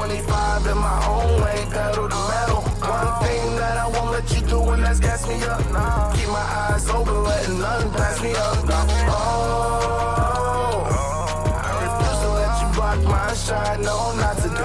125 in my own lane, pedal to metal. One thing that I won't let you do, and that's gas me up. Keep my eyes open, letting nothing pass me up. Oh, I refuse to let you block my shine, no, not today.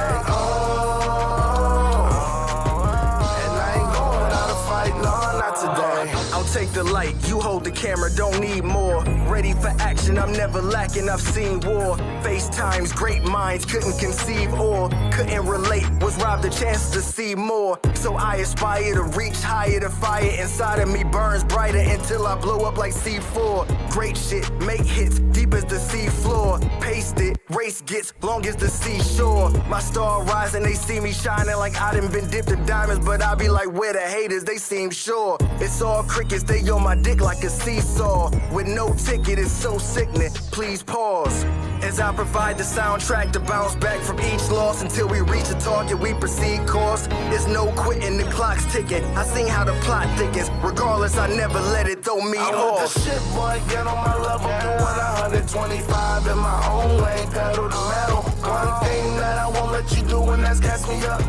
And I ain't going out to fight, no, not today. I'll take the light, you hold the camera, don't need more. Ready for action, I'm never lacking, I've seen war. FaceTimes, great minds couldn't conceive or couldn't relate, was robbed the chance to see more. So I aspire to reach higher, the fire inside of me burns brighter until I blow up like C4. Great shit, make hits, deep as the sea floor. Paste it, race gets long as the seashore. My star rising, they see me shining like I done been dipped in diamonds, but I be like, where the haters, they seem sure. It's all crickets, they on my dick like a seesaw. With no ticket, it's so sickening, please pause. As I provide the soundtrack to bounce back from each loss until we reach the target, we proceed course. There's no quitting, the clock's ticking. I seen how the plot thickens. Regardless, I never let it throw me off. The shit, boy, get on my level, doing 125 in my own lane, pedal to metal. One thing that I won't let you do, and that's gas me up.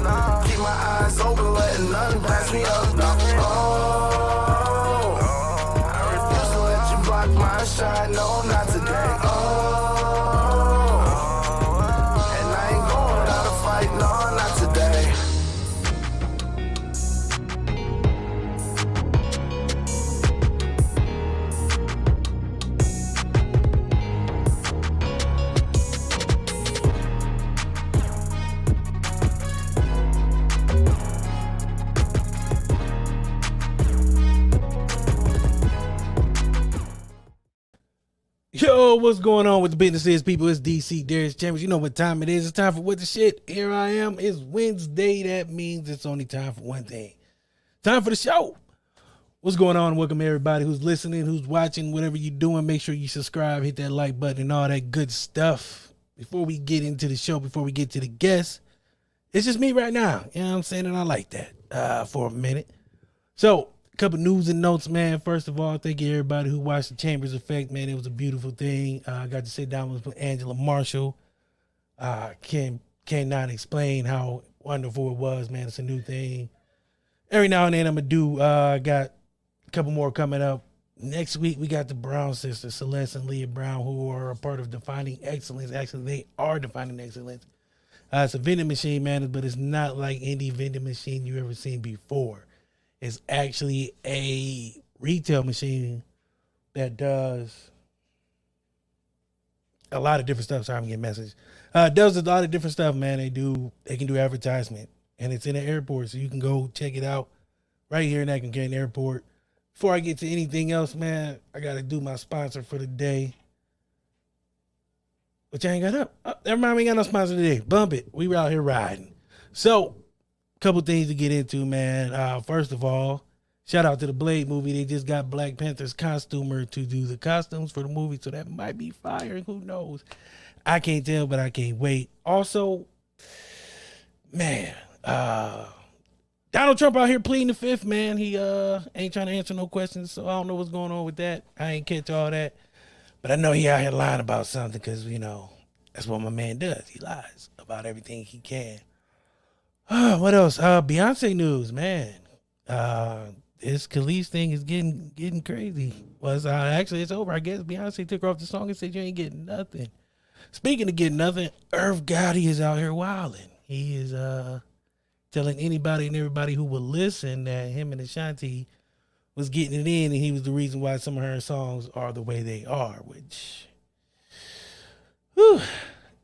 Keep my eyes open, letting nothing pass me up. Oh, I refuse to let you block my shine, no, not today. And I ain't going out to fight, no, not today. Yo, what's going on with the businesses, people? It's DC Darius Chambers. You know what time it is. It's time for What the Shit. Here I am. It's Wednesday. That means it's only time for one thing. Time for the show. What's going on? Welcome everybody who's listening, who's watching, whatever you're doing. Make sure you subscribe, hit that like button, and all that good stuff. Before we get into the show, before we get to the guests, it's just me right now. You know what I'm saying? And I like that for a minute. So, a couple news and notes, man. First of all, thank you everybody who watched the Chambers Effect, man. It was a beautiful thing. I got to sit down with Angela Marshall. Cannot explain how wonderful it was, man. It's a new thing. Every now and then I'm going to do, got a couple more coming up. Next week, we got the Brown sisters, Celeste and Leah Brown, who are a part of Defining Excellence. Actually, they are Defining Excellence. It's a vending machine, man, but it's not like any vending machine you ever seen before. It's actually a retail machine that does a lot of different stuff. Sorry, I'm getting messages. Does a lot of different stuff, man. They can do advertisement, and it's in the airport, so you can go check it out right here in Acton Airport. Before I get to anything else, man, I got to do my sponsor for the day, which I ain't got up. Never mind, we ain't got no sponsor today. Bump it. We were out here riding. So, couple things to get into, man. First of all, shout out to the Blade movie. They just got Black Panther's costumer to do the costumes for the movie, so that might be fire. Who knows? I can't tell, but I can't wait. Also, man, Donald Trump out here pleading the fifth, man. He ain't trying to answer no questions, so I don't know what's going on with that. I ain't catch all that, but I know he out here lying about something because, you know, that's what my man does. He lies about everything he can. What else? Beyonce news, man. This Killik thing is getting crazy. Well, actually, it's over. I guess Beyonce took her off the song and said you ain't getting nothing. Speaking of getting nothing, Irv Gotti is out here wilding. He is telling anybody and everybody who will listen that him and Ashanti was getting it in, and he was the reason why some of her songs are the way they are, which, whew,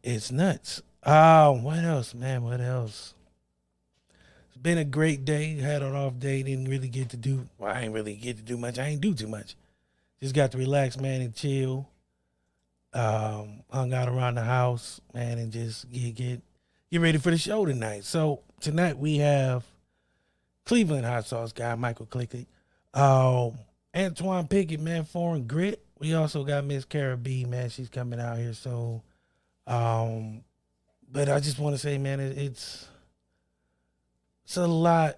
it's nuts. What else, man? What else? Been a great day. Had an off day. Didn't really get to do. Well, I ain't really get to do much. I ain't do too much. Just got to relax, man, and chill. Hung out around the house, man, and just get ready for the show tonight. So tonight we have Cleveland hot sauce guy Michael Killik, Antoine Pickett, man, foreign grit. We also got Miss Chara Bee, man. She's coming out here. So, but I just want to say, man, it's a lot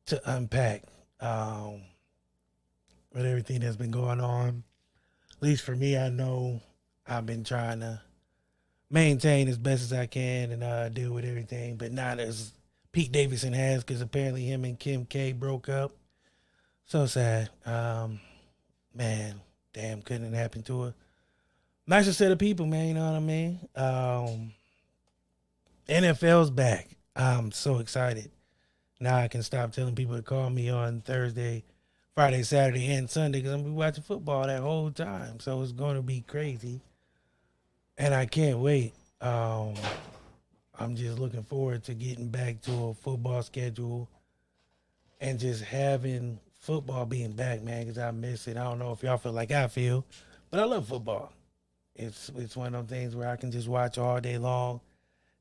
to unpack with everything that's been going on. At least for me, I know I've been trying to maintain as best as I can and deal with everything, but not as Pete Davidson has, because apparently him and Kim K broke up. So sad. Man, damn, couldn't it happen to her? Nicer set of people, man. You know what I mean? NFL's back. I'm so excited. Now I can stop telling people to call me on Thursday, Friday, Saturday, and Sunday, because I'm going to be watching football that whole time. So it's going to be crazy. And I can't wait. I'm just looking forward to getting back to a football schedule and just having football being back, man, because I miss it. I don't know if y'all feel like I feel, but I love football. It's one of those things where I can just watch all day long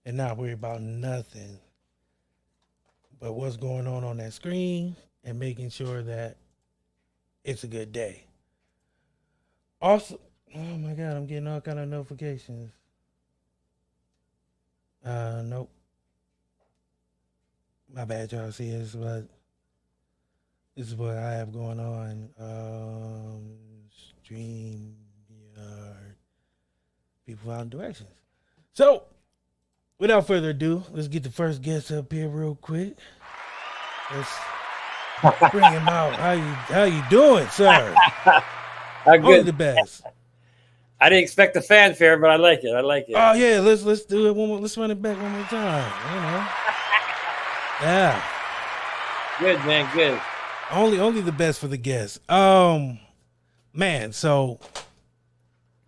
and not worry about nothing but what's going on that screen and making sure that it's a good day. Also, oh my God, I'm getting all kind of notifications. Nope. My bad, y'all. See, this is what I have going on. Stream yard. People found directions. So, without further ado, let's get the first guest up here real quick. Let's bring him out. How you doing, sir? Only the best. I didn't expect the fanfare, but I like it. Oh yeah, let's do it one more. Let's run it back one more time. You know. Yeah. Good, man. Good. Only the best for the guests. Man, so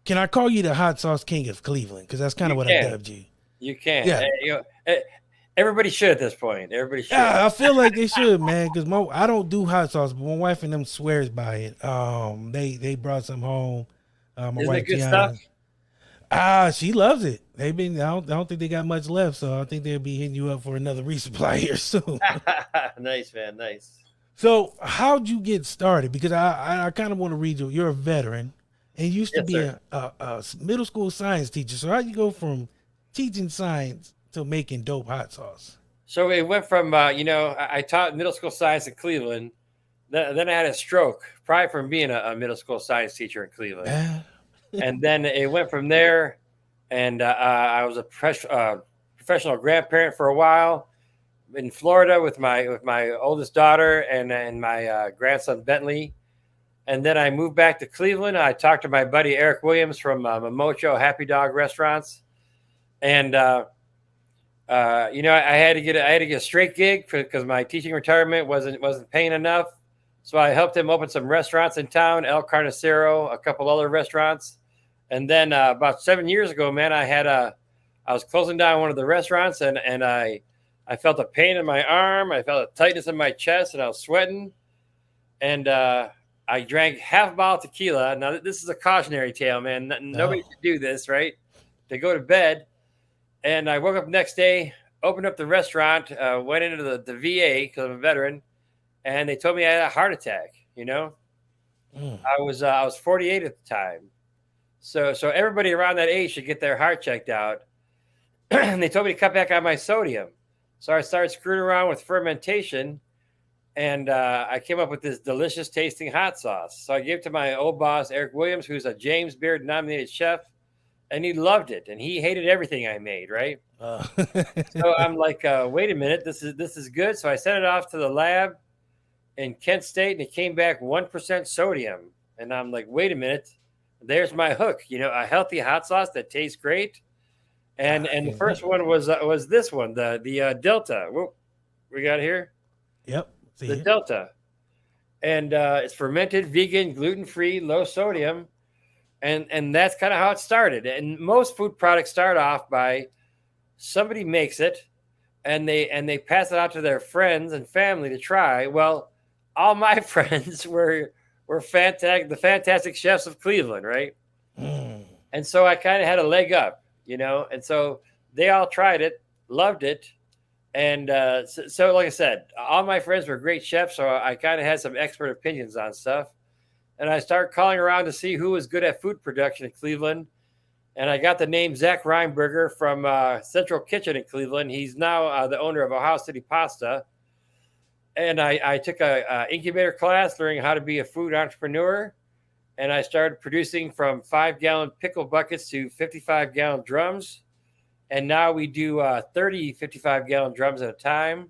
can I call you the hot sauce king of Cleveland? Because that's kind of what I dubbed you. You can. Yeah. Everybody should at this point. Everybody should. Yeah, I feel like they should, man. Because I don't do hot sauce, but my wife and them swears by it. They brought some home. My Isn't wife it good Tiana. stuff? She loves it. I don't think they got much left, so I think they'll be hitting you up for another resupply here soon. Nice, man. Nice. So, how'd you get started? Because I kind of want to read you. You're a veteran and you used to be a middle school science teacher. So, how'd you go from teaching science to making dope hot sauce? So it went from, I taught middle school science in Cleveland. Then I had a stroke, probably from being a middle school science teacher in Cleveland. And then it went from there. And I was a professional grandparent for a while in Florida with my oldest daughter and my grandson Bentley. And then I moved back to Cleveland. I talked to my buddy Eric Williams from Momocho Happy Dog Restaurants, and I had to get a straight gig because my teaching retirement wasn't paying enough. So I helped him open some restaurants in town, El Carnicero, a couple other restaurants, and then about 7 years ago, man, I was closing down one of the restaurants, and I felt a pain in my arm. I felt a tightness in my chest, and I was sweating. And I drank half a bottle of tequila. Now, this is a cautionary tale, man. Nobody should do this, right? To go to bed. And I woke up the next day, opened up the restaurant, went into the VA because I'm a veteran, and they told me I had a heart attack, I was 48 at the time. So everybody around that age should get their heart checked out. And they told me to cut back on my sodium. So I started screwing around with fermentation, and I came up with this delicious tasting hot sauce. So I gave it to my old boss, Eric Williams, who's a James Beard nominated chef, and he loved it. And he hated everything I made, right? So I'm like, wait a minute, this is good. So I sent it off to the lab in Kent State, and it came back 1% sodium. And I'm like, wait a minute, there's my hook, a healthy hot sauce that tastes great. And the first one was this one, the Delta. Whoop, we got here. Yep. The Delta. And it's fermented, vegan, gluten-free, low sodium. And that's kind of how it started. And most food products start off by somebody makes it and they pass it out to their friends and family to try. Well, all my friends were fantastic, the fantastic chefs of Cleveland, right? And so I kind of had a leg up, and so they all tried it, loved it. And so like I said, all my friends were great chefs, so I kind of had some expert opinions on stuff. And I started calling around to see who was good at food production in Cleveland. And I got the name Zach Reinberger from Central Kitchen in Cleveland. He's now the owner of Ohio City Pasta. And I took a incubator class learning how to be a food entrepreneur. And I started producing from 5-gallon pickle buckets to 55-gallon drums. and now we do 30 55-gallon drums at a time.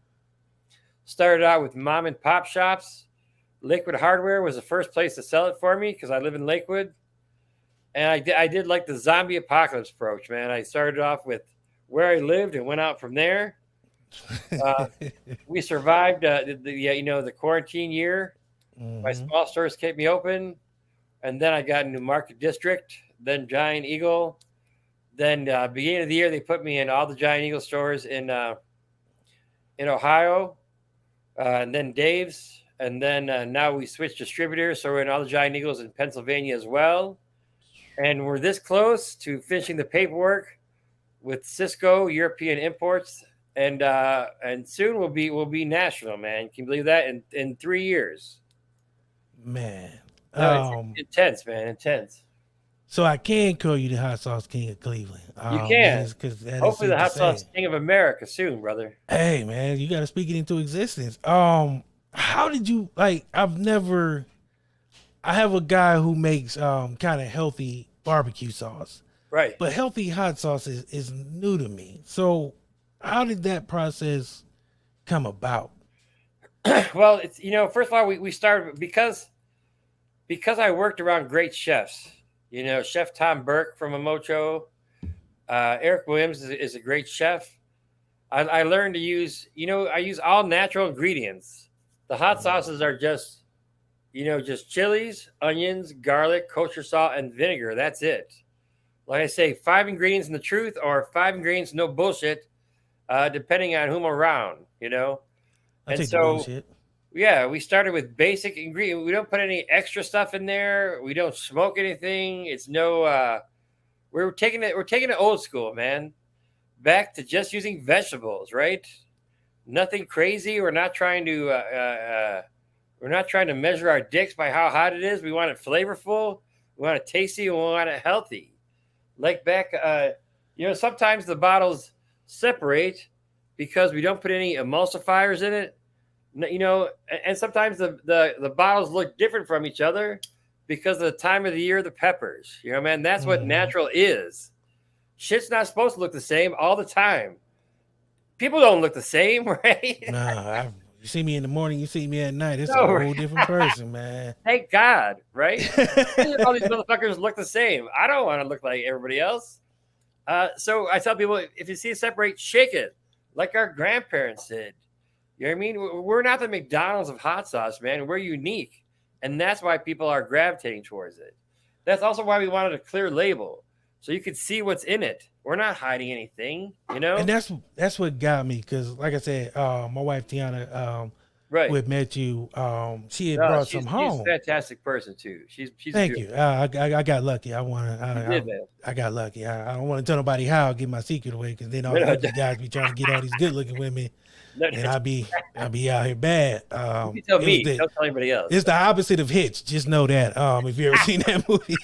Started out with mom and pop shops. Lakewood Hardware was the first place to sell it for me because I live in Lakewood. And I did like the zombie apocalypse approach, man. I started off with where I lived and went out from there. We survived the quarantine year. My small stores kept me open. And then I got into Market District, then Giant Eagle. Then beginning of the year, they put me in all the Giant Eagle stores in Ohio, and then Dave's. And then now we switched distributors, so we're in all the Giant Eagles in Pennsylvania as well. And we're this close to finishing the paperwork with Cisco European Imports, and soon we'll be national, man. Can you believe that? In 3 years, Man. no, it's intense, man, intense. So I can call you the hot sauce king of Cleveland. You can. That Hopefully, the hot sauce saying. king of America soon, brother. Hey, man, you got to speak it into existence. How did you like? I have a guy who makes kind of healthy barbecue sauce, Right. but healthy hot sauce is new to me. So how did that process come about? Well, it's first of all, we started because I worked around great chefs. Chef Tom Burke from Amocho, Eric Williams is a great chef. I learned to use, I use all natural ingredients. The hot sauces are just chilies, onions, garlic, kosher salt, and vinegar. That's it. Like I say, 5 ingredients in the truth or 5 ingredients, no bullshit, depending on whom around, I take the bullshit. Yeah, we started with basic ingredients. We don't put any extra stuff in there. We don't smoke anything. It's no. We're taking it old school, man. Back to just using vegetables, right? Nothing crazy. We're not trying to measure our dicks by how hot it is. We want it flavorful. We want it tasty. And we want it healthy. Like back, sometimes the bottles separate because we don't put any emulsifiers in it. And sometimes the bottles look different from each other because of the time of the year, the peppers. Man, that's what natural is. Shit's not supposed to look the same all the time. People don't look the same, right? Nah, you see me in the morning, you see me at night. It's No, a whole different person, man. Thank God, right? All these motherfuckers look the same. I don't want to look like everybody else. So I tell people, if you see it separate, shake it like our grandparents did. You know what I mean? We're not the McDonald's of hot sauce, man. We're unique. And that's why people are gravitating towards it. That's also why we wanted a clear label. So you could see what's in it. We're not hiding anything, And that's what got me. Because like I said, my wife, Tiana, right. who had met you, she had brought some home. She's a fantastic person, too. She's Thank you. I got lucky. I got lucky. I don't want to tell nobody how I get my secret away. Because then all the other guys be trying to get all these good-looking women. And I be out here bad. You tell me, don't tell anybody else. It's the opposite of Hitch. Just know that. If you ever seen that movie.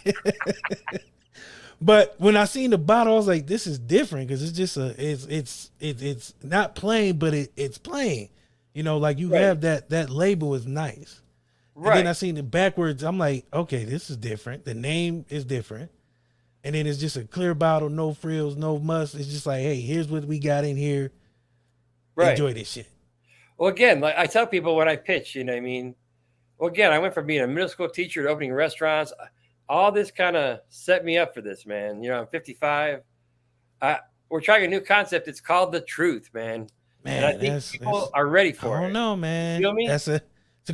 But when I seen the bottle, I was like, this is different because it's just it's not plain, but it's plain. Like you Right. have that label is nice. Right. And then I seen it backwards. I'm like, okay, this is different. The name is different. And then it's just a clear bottle, no frills, no must. It's just like, hey, here's what we got in here. Right. Enjoy this shit. Well, again, like I tell people when I pitch, I mean? Well, again, I went from being a middle school teacher to opening restaurants. All this kind of set me up for this, man. I'm 55. We're trying a new concept. It's called the truth, man. Man, and I think people are ready for it. I don't know, man. You feel me? It's a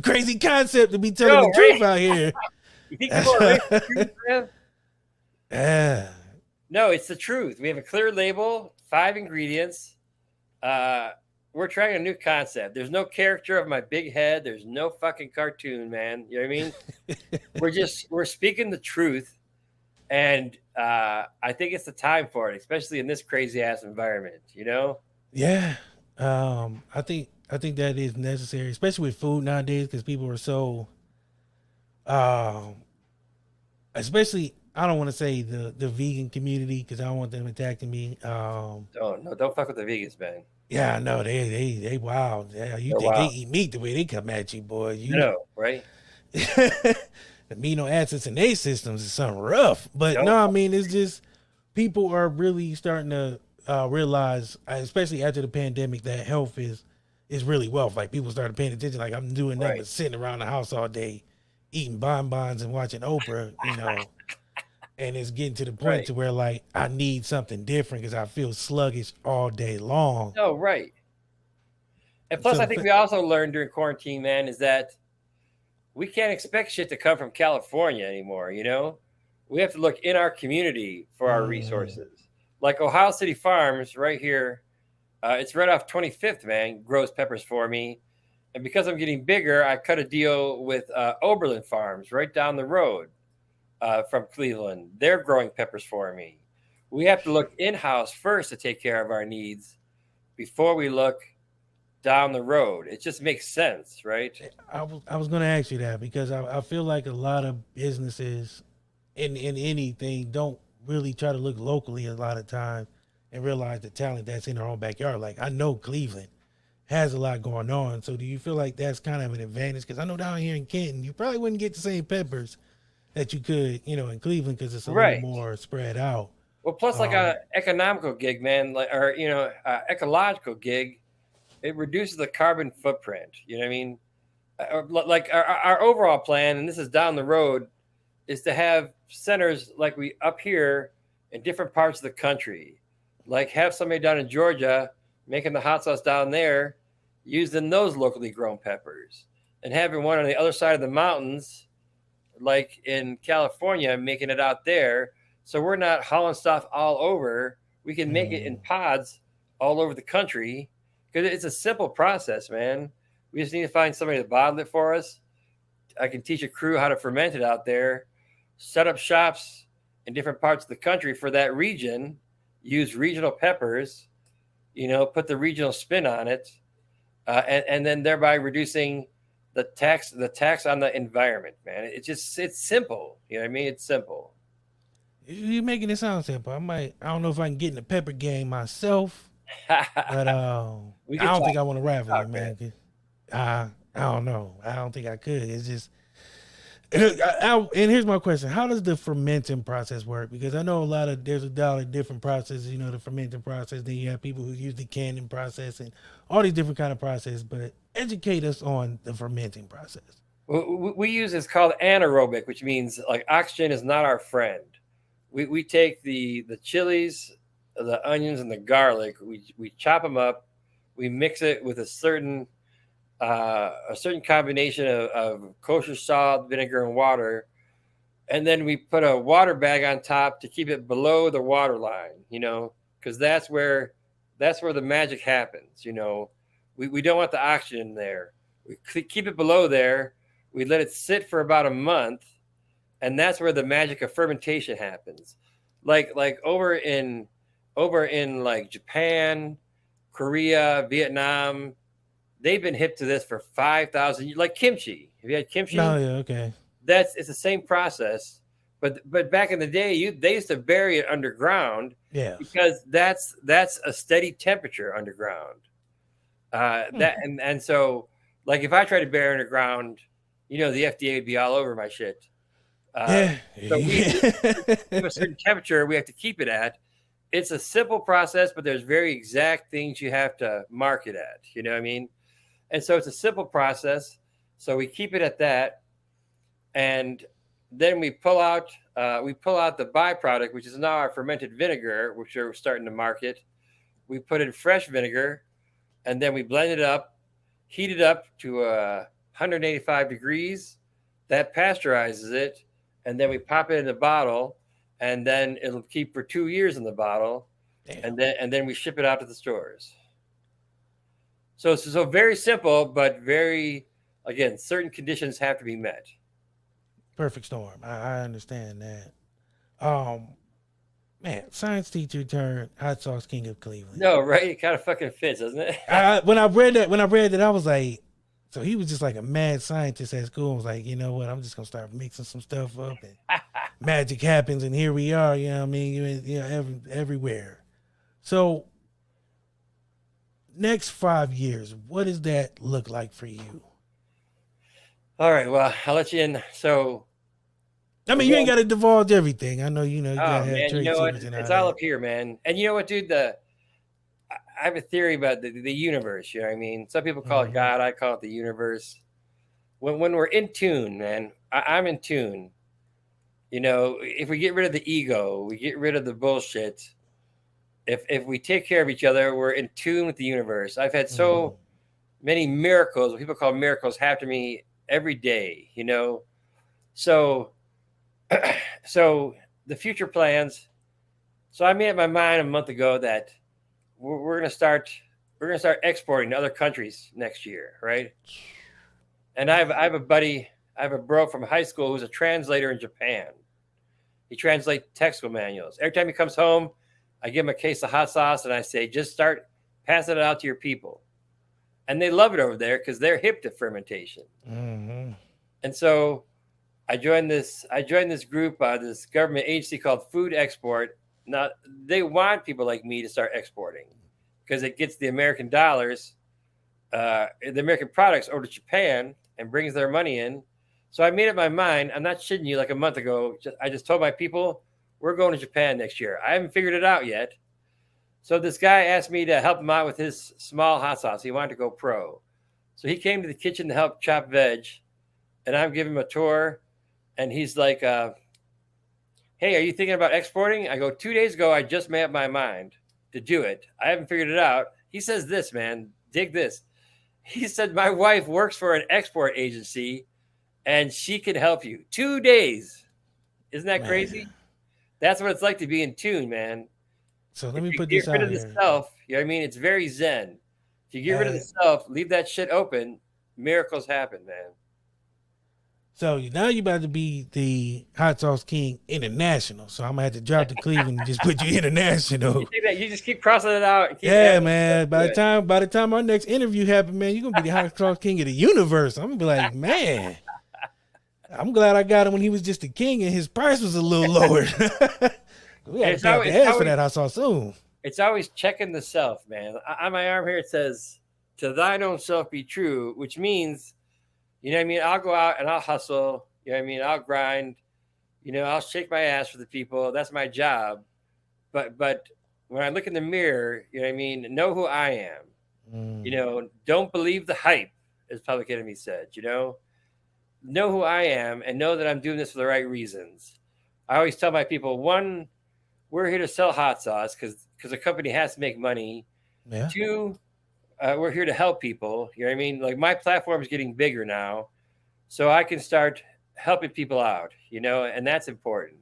crazy concept to be telling the truth out here. You think people are ready for the truth, man? Yeah. No, it's the truth. We have a clear label, 5 ingredients. We're trying a new concept. There's no character of my big head. There's no fucking cartoon, man. You know what I mean? We're speaking the truth. And I think it's the time for it, especially in this crazy ass environment, Yeah. I think that is necessary, especially with food nowadays, because people are so especially I don't want to say the vegan community because I don't want them attacking me. Don't fuck with the vegans, man. Yeah, I know they wild. Yeah, you think wild. they eat meat the way they come at you, boy? You know, right? The amino acids in their systems is something rough. But no, I mean it's just people are really starting to realize, especially after the pandemic, that health is really wealth. Like people started paying attention. Like I'm doing nothing but sitting around the house all day, eating bonbons and watching Oprah, and it's getting to the point to where like I need something different because I feel sluggish all day long. Oh, right. And plus, I think we also learned during quarantine, man, is that we can't expect shit to come from California anymore. We have to look in our community for our resources. Like Ohio City Farms right here, it's right off 25th, man, grows peppers for me. And because I'm getting bigger, I cut a deal with Oberlin Farms right down the road from Cleveland. They're growing peppers for me. We have to look in-house first to take care of our needs before we look down the road. It just makes sense, right? I was going to ask you that because I feel like a lot of businesses in anything don't really try to look locally a lot of times and realize the talent that's in their own backyard. Like I know Cleveland has a lot going on. So do you feel like that's kind of an advantage? Because I know down here in Kenton, you probably wouldn't get the same peppers that you could, in Cleveland because it's a little more spread out. Well, plus like an economical gig, man, ecological gig, it reduces the carbon footprint. You know what I mean? Like our overall plan, and this is down the road, is to have centers like we up here in different parts of the country. Like have somebody down in Georgia making the hot sauce down there, using those locally grown peppers, and having one on the other side of the mountains, like in California, making it out there. So we're not hauling stuff all over. We can make it in pods all over the country because it's a simple process, man. We just need to find somebody to bottle it for us. I can teach a crew how to ferment it out there, set up shops in different parts of the country for that region, use regional peppers, put the regional spin on it, and then thereby reducing the tax on the environment, man. It's simple. You know what I mean? It's simple. You're making it sound simple. I don't know if I can get in the pepper game myself, but I don't think I want to rival you, man. I don't know. I don't think I could. It's just, and here's my question: how does the fermenting process work? Because I know there's a lot of different processes. The fermenting process. Then you have people who use the canning process and all these different kind of processes. But educate us on the fermenting process. We use it's called anaerobic, which means like oxygen is not our friend. We take the chilies, the onions, and the garlic. We chop them up. We mix it with a certain combination of kosher salt, vinegar, and water, and then we put a water bag on top to keep it below the water line. Because that's where the magic happens. We don't want the oxygen there. We keep it below there. We let it sit for about a month. And that's where the magic of fermentation happens. Like over in like Japan, Korea, Vietnam, they've been hip to this for 5,000 years. Like kimchi. Have you had kimchi? Oh, yeah, okay. It's the same process. But back in the day, they used to bury it underground. Yeah. Because that's a steady temperature underground. And so like if I try to bury underground, the FDA would be all over my shit. So we have a certain temperature we have to keep it at. It's a simple process, but there's very exact things you have to mark it at. You know what I mean? And so it's a simple process. So we keep it at that, and then we pull out the byproduct, which is now our fermented vinegar, which we're starting to market. We put in fresh vinegar, and then we blend it up, heat it up to 185 degrees. That pasteurizes it. And then we pop it in a bottle, and then it'll keep for 2 years in the bottle. Damn. And then we ship it out to the stores. So it's so very simple, but very, again, certain conditions have to be met. Perfect storm. I understand that. Man, science teacher turned hot sauce king of Cleveland. No, right? It kind of fucking fits, doesn't it? When I read that, I was like, so he was just like a mad scientist at school. I was like, you know what? I'm just gonna start mixing some stuff up, and magic happens, and here we are. You know what I mean? Everywhere. So, next 5 years, what does that look like for you? All right. Well, I'll let you in. So, I mean, you ain't got to divulge everything. I know, you gotta have trade secrets and it's all up here, man. And you know what, dude? I have a theory about the universe. You know what I mean? Some people call it God. I call it the universe. When we're in tune, man, I'm in tune. You know, if we get rid of the ego, we get rid of the bullshit. If we take care of each other, we're in tune with the universe. I've had so many miracles, what people call miracles, happen to me every day, you know? So, so the future plans. So I made up my mind a month ago that we're going to start exporting to other countries next year. Right. And I have a buddy, I have a bro from high school who's a translator in Japan. He translates textbook manuals. Every time he comes home, I give him a case of hot sauce and I say, just start passing it out to your people. And they love it over there because they're hip to fermentation. And so I joined this group, this government agency called Food Export. Now they want people like me to start exporting because it gets the American dollars, the American products over to Japan and brings their money in. So I made up my mind. I'm not shitting you, like a month ago. I just told my people, we're going to Japan next year. I haven't figured it out yet. So this guy asked me to help him out with his small hot sauce. He wanted to go pro. So he came to the kitchen to help chop veg. And I'm giving him a tour. And he's like, hey, are you thinking about exporting? I go, 2 days ago, I just made up my mind to do it. I haven't figured it out. He says this, man, dig this. He said, my wife works for an export agency and she can help you. 2 days. Isn't that crazy? That's what it's like to be in tune, man. So let me put this out here. Get rid of the self. You know what I mean? It's very zen. If you get rid of the self, leave that shit open, miracles happen, man. So now you're about to be the hot sauce king international. So I'm gonna have to drop the Cleveland and just put you international. You just keep crossing it out. Yeah, man. By the time our next interview happens, man, you're gonna be the hot sauce king of the universe. I'm gonna be like, man, I'm glad I got him when he was just a king and his price was a little lower. We have to ask for that hot sauce soon. It's always checking the self, man. On my arm here it says, "To thine own self be true," which means, you know what I mean? I'll go out and I'll hustle. You know what I mean? I'll grind. You know, I'll shake my ass for the people. That's my job. But when I look in the mirror, you know what I mean? Know who I am. You know, don't believe the hype, as Public Enemy said, you know who I am and know that I'm doing this for the right reasons. I always tell my people, one, we're here to sell hot sauce because a company has to make money. Yeah. Two, we're here to help people. You know what I mean? Like my platform is getting bigger now, so I can start helping people out, you know, and that's important.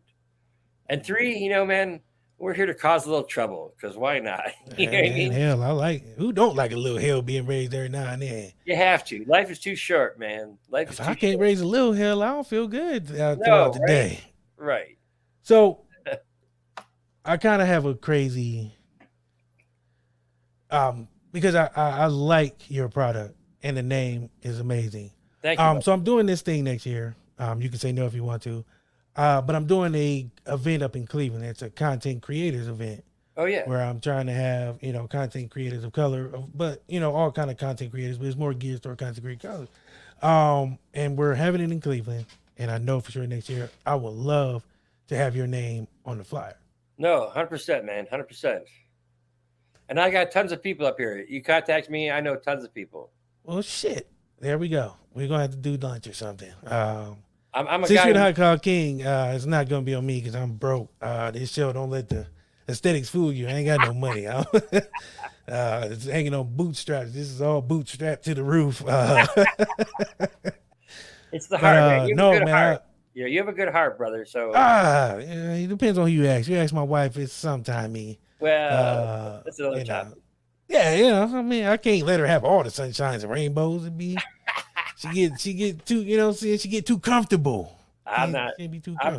And three, you know, man, we're here to cause a little trouble because why not? You know what I mean? Hell, I like it. Who don't like a little hell being raised every now and then? You have to. Life is too short, man. Life is too short. I can't raise a little hell, I don't feel good throughout the day. Right. So I kind of have a crazy, because I like your product and the name is amazing. Thank you. So I'm doing this thing next year. You can say no if you want to, but I'm doing a event up in Cleveland. It's a content creators event. Oh yeah. Where I'm trying to have, you know, content creators of color, but you know, all kind of content creators, but it's more geared toward content creators of color. And we're having it in Cleveland, and I know for sure next year I would love to have your name on the flyer. No, 100%, man, 100%. And I got tons of people up here. You contact me, I know tons of people. Well, shit. There we go. We're gonna have to do lunch or something. I'm a since guy. You're the hot call king, it's not gonna be on me because I'm broke. This show don't let the aesthetics fool you. I ain't got no money. It's hanging on bootstraps. This is all bootstrapped to the roof. It's the heart, man. You have a good heart. Yeah, you have a good heart, brother. So yeah, it depends on who you ask. You ask my wife, it's sometime. Well, that's another topic. Yeah, you know, I mean, I can't let her have all the sunshines and rainbows. It'd be she get too, you know, she get too comfortable. I'm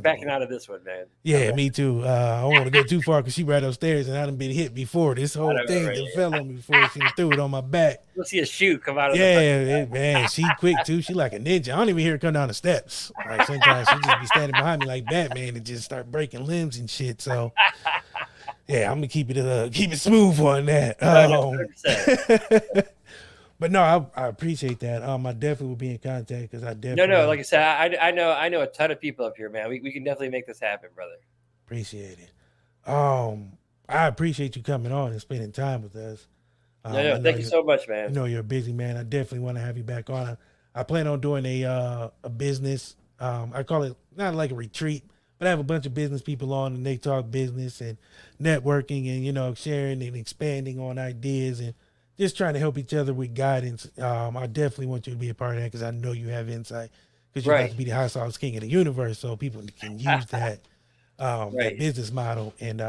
backing out of this one, man. Yeah, me too. I don't want to go too far because she right upstairs and I done been hit before. This whole thing that fell on me before she threw it on my back. You'll see a shoe come out of man, she quick too. She like a ninja. I don't even hear her come down the steps. Like sometimes she just be standing behind me like Batman and just start breaking limbs and shit. So yeah, I'm gonna keep it smooth on that. 100%. But no, I appreciate that. I definitely will be in contact because I definitely. No. Like I said, I know a ton of people up here, man. We can definitely make this happen, brother. Appreciate it. I appreciate you coming on and spending time with us. I know Thank you so much, man. You know you're a busy man. I definitely want to have you back on. I plan on doing a business. I call it not like a retreat, but I have a bunch of business people on, and they talk business and networking, and sharing and expanding on ideas and just trying to help each other with guidance. I definitely want you to be a part of that because I know you have insight. Because you're about to be the hot sauce king of the universe, so people can use that that business model and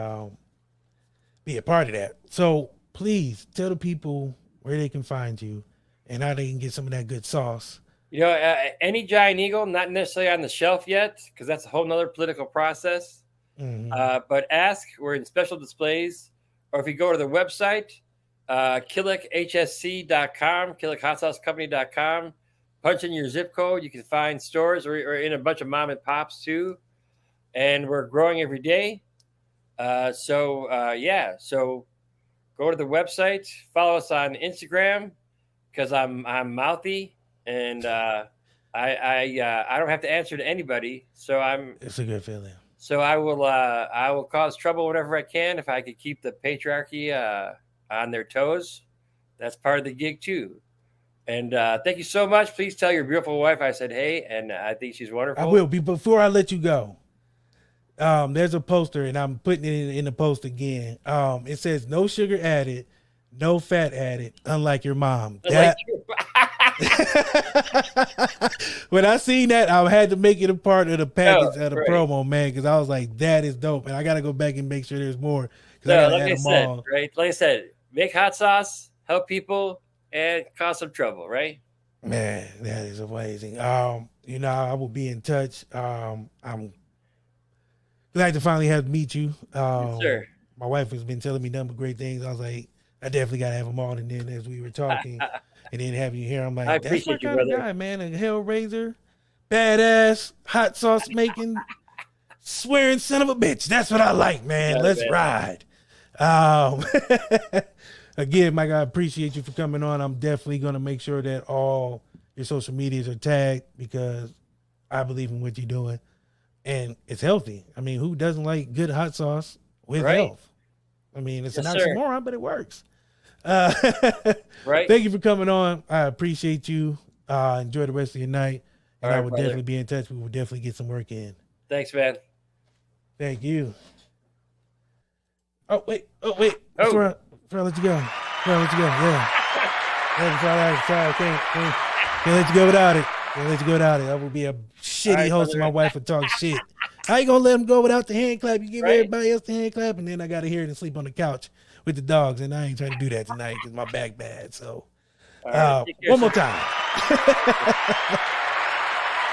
be a part of that. So please tell the people where they can find you and how they can get some of that good sauce. Any giant eagle, not necessarily on the shelf yet, because that's a whole nother political process. But ask, we're in special displays, or if you go to the website, killikhsc.com, killikhotSauceCompany.com, punch in your zip code. You can find stores or in a bunch of mom and pops too. And we're growing every day. So go to the website, follow us on Instagram because I'm mouthy and I don't have to answer to anybody. So it's a good feeling. So I will cause trouble whenever I can if I could keep the patriarchy on their toes. That's part of the gig too. And thank you so much. Please tell your beautiful wife I said hey, and I think she's wonderful. I will be. Before I let you go, there's a poster, and I'm putting it in the post again. It says no sugar added, no fat added, unlike your mom. When I seen that, I had to make it a part of the package of the promo, man, because I was like, that is dope. And I got to go back and make sure there's more. Like I said, make hot sauce, help people, and cause some trouble, right? Man, that is amazing. I will be in touch. I'm glad to finally have to meet you. Yes, sir. My wife has been telling me nothing but great things. I was like, I definitely got to have them on. And then as we were talking and then having you here, I'm like, that's my kind of guy, man. A hellraiser, badass, hot sauce making, swearing son of a bitch. That's what I like, man. Let's ride. Again, Mike, I appreciate you for coming on. I'm definitely going to make sure that all your social medias are tagged because I believe in what you're doing. And it's healthy. I mean, who doesn't like good hot sauce with health? I mean, it's an oxymoron, but it works. Thank you for coming on. I appreciate you. Enjoy the rest of your night. And I will definitely be in touch. We will definitely get some work in. Thanks, man. Thank you. Oh, wait. Before I let you go. Yeah. Can't let you go without it. I will be a shitty host and my wife would talk shit. How you gonna let him go without the hand clap? You give everybody else the hand clap, and then I gotta hear it and sleep on the couch with the dogs, and I ain't trying to do that tonight because my back bad. So one more time.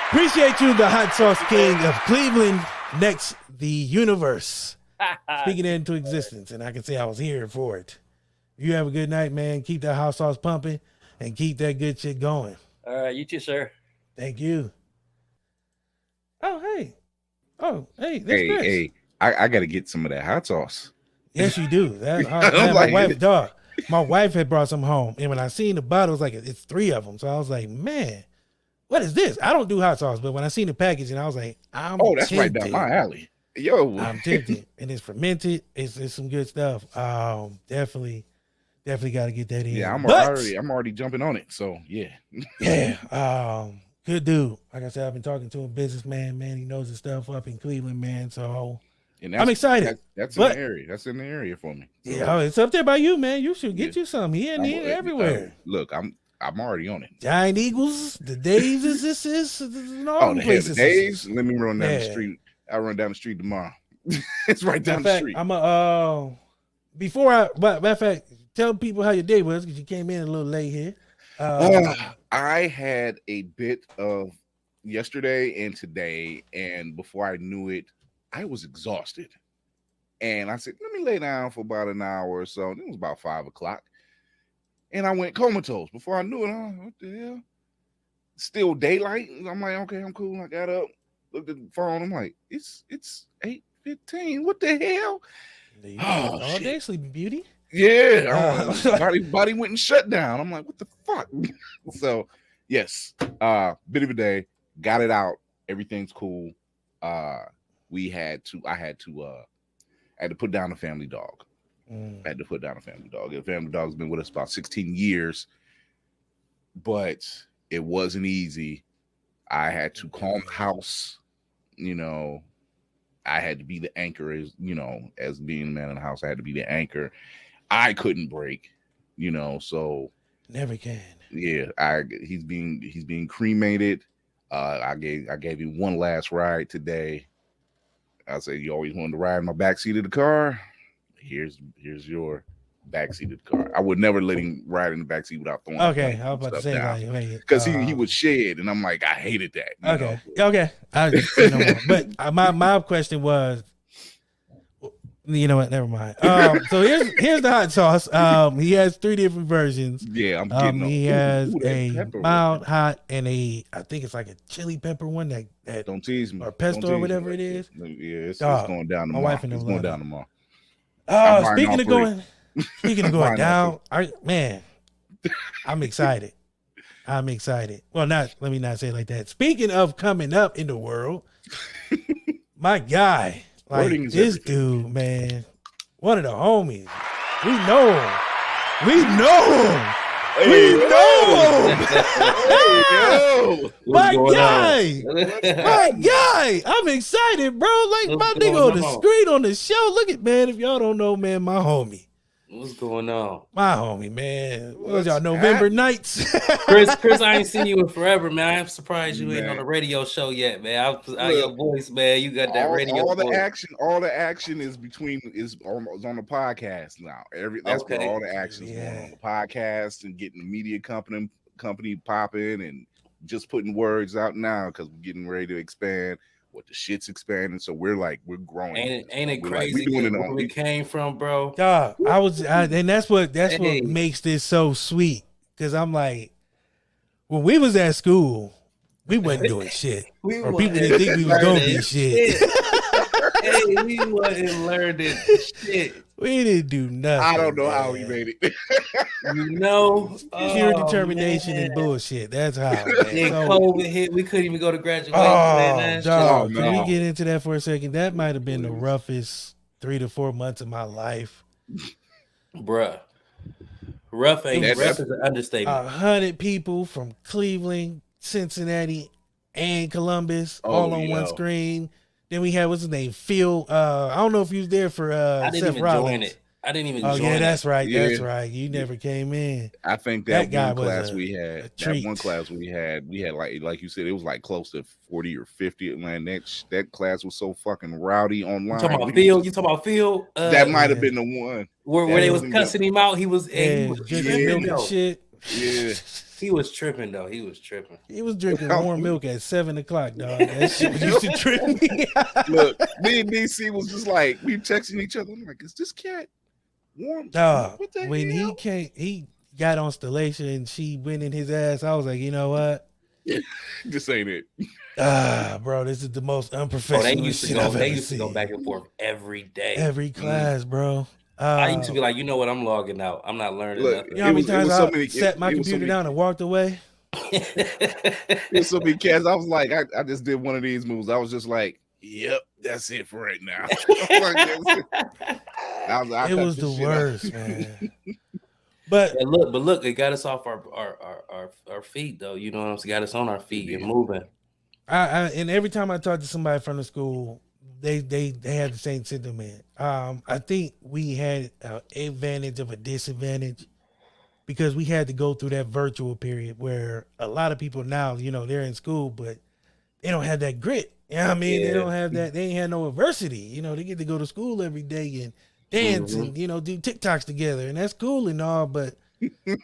Appreciate you, the hot sauce king of Cleveland, next the universe. Speaking it into existence, and I can say I was here for it. You have a good night, man. Keep that hot sauce pumping and keep that good shit going. All right, you too, sir. Thank you. Oh, hey, that's Chris. Hey, I got to get some of that hot sauce. Yes, you do. My wife had brought some home, and when I seen the bottle, it was like it's 3 of them. So I was like, man, what is this? I don't do hot sauce, but when I seen the package, and I was like, that's right down my alley. Yo, I'm tempted, and it's fermented. It's some good stuff. Definitely got to get that in. Yeah, I'm already jumping on it. So yeah, yeah. Good dude. Like I said, I've been talking to a businessman. Man, he knows his stuff up in Cleveland, man. So I'm excited. That's in the area. That's in the area for me. So, yeah, it's up there by you, man. You should get you some. He everywhere. Look, I'm already on it. Giant Eagles, the Days and all the places. The Days. Let me run down the street. I'll run down the street tomorrow. It's right down the street. I'm matter of fact, tell people how your day was because you came in a little late here. I had a bit of yesterday and today, and before I knew it, I was exhausted. And I said, let me lay down for about an hour or so. And it was about 5 o'clock. And I went comatose. Before I knew it, what the hell? Still daylight. I'm like, okay, I'm cool. I got up, looked at the phone. I'm like, it's 8:15. What the hell? All day sleeping beauty. Yeah, body went and shut down. I'm like, what the fuck? So, yes, bit of a day. Got it out. Everything's cool. I had to put down the family dog. I had to put down a family dog. A family dog's been with us about 16 years, but it wasn't easy. I had to calm the house. You know, I had to be the anchor as being the man in the house. I had to be the anchor. I couldn't break, so never can. Yeah, he's being cremated. I gave him one last ride today. I said, you always wanted to ride in my backseat of the car. Here's your backseat of the car. I would never let him ride in the backseat without throwing. Okay, I was about to say because he would shed, and I'm like, I hated that. Okay. But my question was, you know what? Never mind. So here's the hot sauce. He has 3 different versions. Yeah, I'm getting them. He has a mild, hot, and I think it's like a chili pepper one that don't tease me, or pesto or whatever it is. Yeah, it's going down tomorrow. My wife it's going down tomorrow. Speaking of going down, I'm excited. Well, let me not say it like that. Speaking of coming up in the world, my guy, like this dude, man, one of the homies. We know him. My guy, I'm excited, bro. Like my nigga on the screen on the show. Look at, man, if y'all don't know, man, my homie. What's going on? My homie, man. What was y'all, November nights? Chris, I ain't seen you in forever, man. I'm surprised you ain't on the radio show yet, man. Your voice, man. You got that radio. All the action is on the podcast now. That's where all the action is going on the podcast and getting the media company popping and just putting words out now because we're getting ready to expand. What the shit's expanding, so we're growing. Ain't it crazy? Where we came from, bro. And that's what makes this so sweet. Because I'm like, when we was at school, we wasn't doing shit, or people didn't think we was gonna be shit. Hey, we wasn't learning shit. We didn't do nothing. I don't know how we made it. Pure determination and bullshit. That's how. Then COVID hit. We couldn't even go to graduation. Can we get into that for a second? That might have been the roughest 3 to 4 months of my life, bruh. Rough is an understatement. 100 people from Cleveland, Cincinnati, and Columbus all on one screen. Then we had, what's his name? Phil. I don't know if you was there for I didn't Seth even Rollins. join it. I didn't even join it. Oh, yeah, that's right. Yeah. That's right. You never came in. I think that one class we had, like you said, it was like close to 40 or 50. Man, that class was so fucking rowdy online. You talking about Phil? That might have been the one. Where they was cussing him out. He was drinking milk and shit. Yeah. He was tripping though. He was drinking warm milk at 7 o'clock, dog. That shit used to trip me. Look, me and DC was just like, we texting each other. I'm like, is this cat warm? Dog, when he got on Stellation and she went in his ass, I was like, you know what? This ain't it. Bro, this is the most unprofessional they used to go back and forth every day. Every class, bro. I used to be like, you know what? I'm logging out. I'm not learning nothing. You know how many times I set my computer down and walked away? There's so many cats. I was like, I just did one of these moves. I was just like, yep, that's it for right now. It was the worst, man. But look, it got us off our feet, though. You know what I'm saying? Got us on our feet and moving. And every time I talk to somebody from the school, they had the same sentiment. I think we had an advantage of a disadvantage because we had to go through that virtual period where a lot of people now, they're in school, but they don't have that grit. You know what I mean? They don't have that. They ain't had no adversity. They get to go to school every day and dance and, do TikToks together. And that's cool and all, but the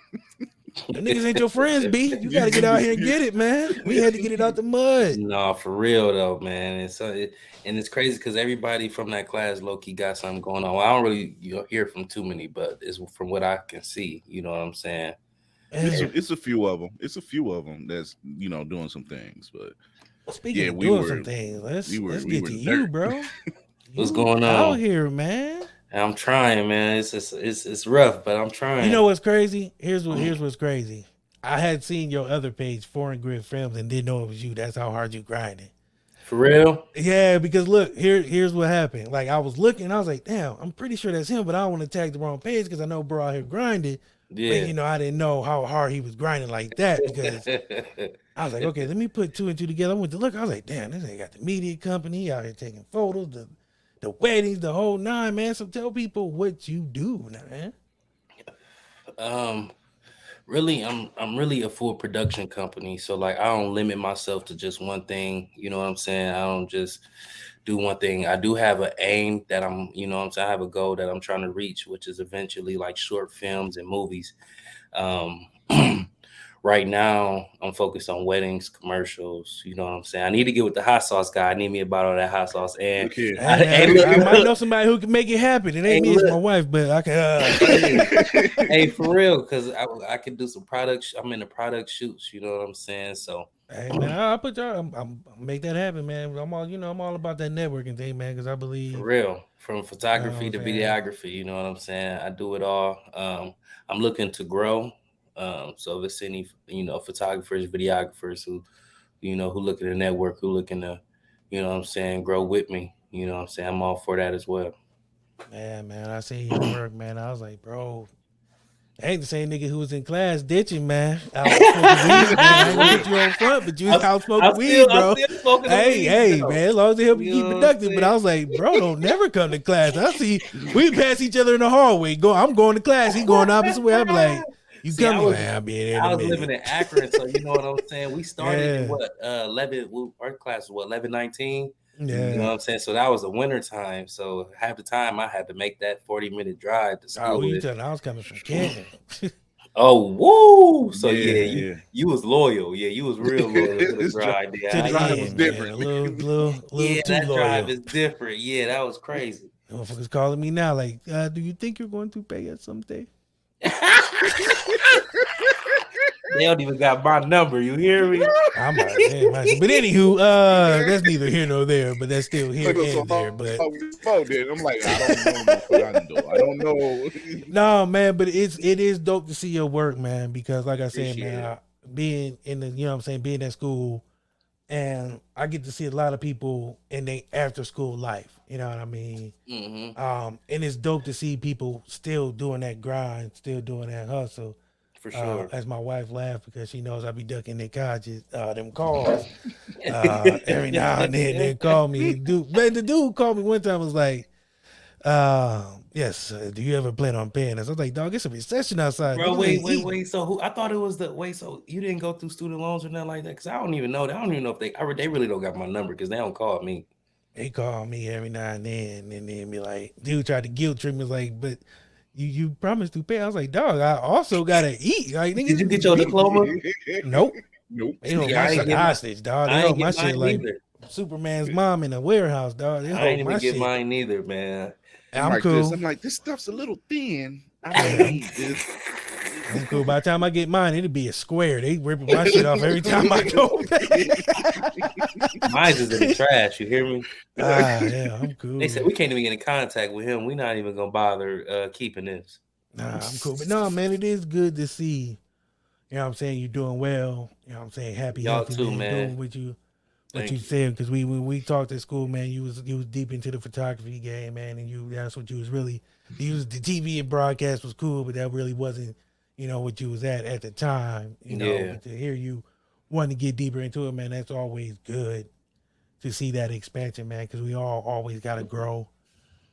niggas ain't your friends, B. You got to get out here and get it, man. We had to get it out the mud. No, for real, though, man. And it's crazy because everybody from that class low-key got something going on. Well, I don't really hear from too many, but it's from what I can see. You know what I'm saying? It's a few of them. It's a few of them that's, doing some things. But speaking of doing some things, let's get to you, bro. What's going on out here, man? I'm trying, man. It's rough, but I'm trying. You know what's crazy? Here's what's crazy. I had seen your other page, Foreign Grid Films, and didn't know it was you. That's how hard you grinding. For real? Yeah, because look, here's what happened. Like I was looking, I was like, damn, I'm pretty sure that's him, but I don't want to tag the wrong page because I know bro out here grinding. Yeah. But I didn't know how hard he was grinding like that because I was like, okay, let me put 2 and 2 together. I went to look, I was like, damn, this ain't got the media company he out here taking photos, the weddings, the whole nine, man. So tell people what you do, man. Really, I'm really a full production company. So like I don't limit myself to just one thing. You know what I'm saying? I don't just do one thing. I do have an aim that I'm, you know what I'm saying? I have a goal that I'm trying to reach, which is eventually like short films and movies. Right now, I'm focused on weddings, commercials. You know what I'm saying? I need to get with the hot sauce guy. I need me a bottle of that hot sauce. And Look here. I might know somebody who can make it happen. It ain't me, it's my wife, but I can. Hey, for real, because I can do some product. I'm in the product shoots. You know what I'm saying? So, hey man, I'll put y'all. I'll make that happen, man. I'm all about that networking thing, man, because I believe for real, from photography You to know what I'm saying? videography. You know what I'm saying? I do it all. I'm looking to grow. So if it's any, photographers, videographers who looking to network, who looking to, you know what I'm saying, grow with me, you know what I'm saying, I'm all for that as well. Man, I seen your work, man. I was like, bro, I ain't the same nigga who was in class ditching, man. I was smoking weed, man. I ain't gonna put you on front, but you was out smoking weed, bro. Hey, man, as long as it help you keep productive. But I was like, bro, don't never come to class. I see we pass each other in the hallway. I'm going to class. He going the opposite way. I'm like, you coming? I was living in Akron, so you know what I'm saying. We started in 11. Our class was 11:19. Yeah, you know what I'm saying. So that was the winter time. So half the time I had to make that 40-minute drive to school. Oh, you telling? I was coming from Canton. Oh, woo! So you was loyal. Yeah, you was real loyal to the drive. The drive was different. Little yeah, too that loyal. drive is different. Yeah, that was crazy. Motherfuckers calling me now, like, do you think you're going to pay us someday? They don't even got my number. You hear me? I'm like, but anywho, that's neither here nor there, but that's still here and there. But I'm like, I don't know. No, man, but it is dope to see your work, man, because like I said, man, being in the, being at school, and I get to see a lot of people in their after school life, you know what I mean? Mm-hmm. And it's dope to see people still doing that grind, still doing that hustle. For sure. As my wife laughed because she knows I be ducking their them calls every now and then. They call me. The dude called me one time, was like, yes, do you ever plan on paying us? I was like, dog, it's a recession outside. Bro, wait. So I thought it was so you didn't go through student loans or nothing like that? Because I don't even know. I don't even know if they really don't got my number because they don't call me. They call me every now and then be like, dude tried to guilt trip me, like, but you promised to pay. I was like, dog, I also gotta eat. Like, nigga, did you get your diploma? Nope. They hold my shit hostage, dog. They hold my shit like either. Superman's mom in a warehouse, dog. They I ain't even get mine neither, man. I'm cool. I'm like, this stuff's a little thin. I don't need this. I'm cool. By the time I get mine, it'll be a square. They ripping my shit off every time I go. Mine's is in the trash. You hear me? Yeah, I'm cool. They said we can't even get in contact with him. We're not even gonna bother keeping this. Nah, I'm cool. But no, man, it is good to see. You know what I'm saying? You're doing well. You know what I'm saying? Happy, y'all healthy, too, man. Doing what you said, because when we talked at school, man, you was deep into the photography game, man, and that's what you was really. The TV and broadcast was cool, but that really wasn't, what you was at the time. But to hear you wanting to get deeper into it, man, that's always good to see that expansion, man, because we all always got to grow.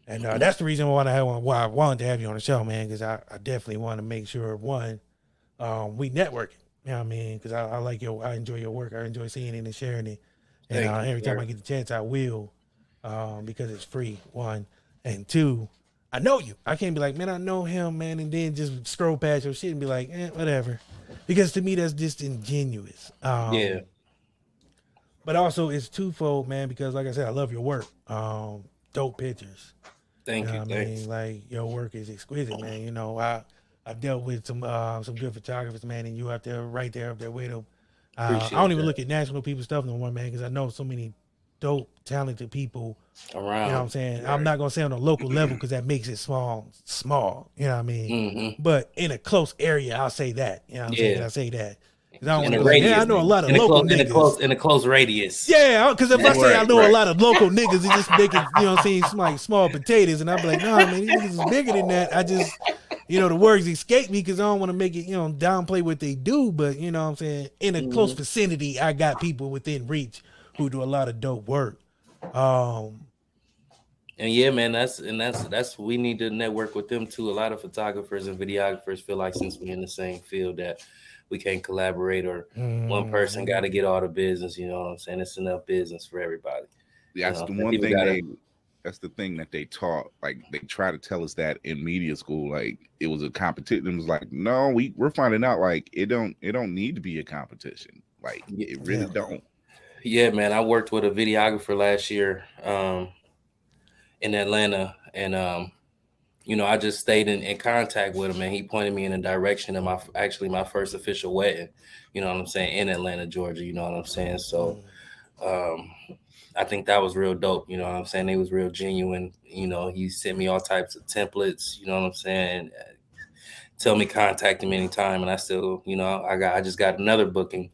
And that's the reason why I wanted to have you on the show, man, because I definitely want to make sure, one, we networking. You know what I mean? Because I enjoy your work. I enjoy seeing it and sharing it. And every time I get the chance, I will, because it's free, one. And two, I know you. I can't be like, man, I know him, man, and then just scroll past your shit and be like, whatever. Because to me, that's disingenuous. But also, it's twofold, man, because like I said, I love your work. Dope pictures. Thank you. I mean, like, your work is exquisite, man. I've dealt with some good photographers, man, and you out there right there up there with them. I don't even look at national people stuff no more, man, because I know so many dope, talented people around. You know what I'm saying? Right. I'm not gonna say on a local level because that makes it small. You know what I mean? Mm-hmm. But in a close area, I'll say that. You know what I'm saying? I say that. 'Cause I don't In want to a be like, radius, yeah, I know a lot of local niggas. in a close radius. Yeah, because if I say I know a Right. lot of local niggas, it just make it, you know what I'm saying, like small potatoes. And I'd be like, nah, man, these niggas is bigger than that. I just, you know, the words escape me because I don't want to make it, you know, downplay what they do. But, you know what I'm saying, in a close vicinity, I got people within reach who do a lot of dope work. And yeah, man, that's we need to network with them too. A lot of photographers and videographers feel like since we're in the same field that we can't collaborate or one person got to get all the business. You know what I'm saying? It's enough business for everybody. That's the one thing that's the thing that they taught. Like they try to tell us that in media school, like it was a competition. It was like, no, we're finding out like it don't need to be a competition. Like it really don't. Yeah, man. I worked with a videographer last year in Atlanta, and you know, I just stayed in contact with him, and he pointed me in the direction of my first official wedding. You know what I'm saying, in Atlanta, Georgia. You know what I'm saying. So I think that was real dope. You know what I'm saying? They was real genuine. You know, he sent me all types of templates. You know what I'm saying? Tell me contact him anytime, and I still, you know, I just got another booking.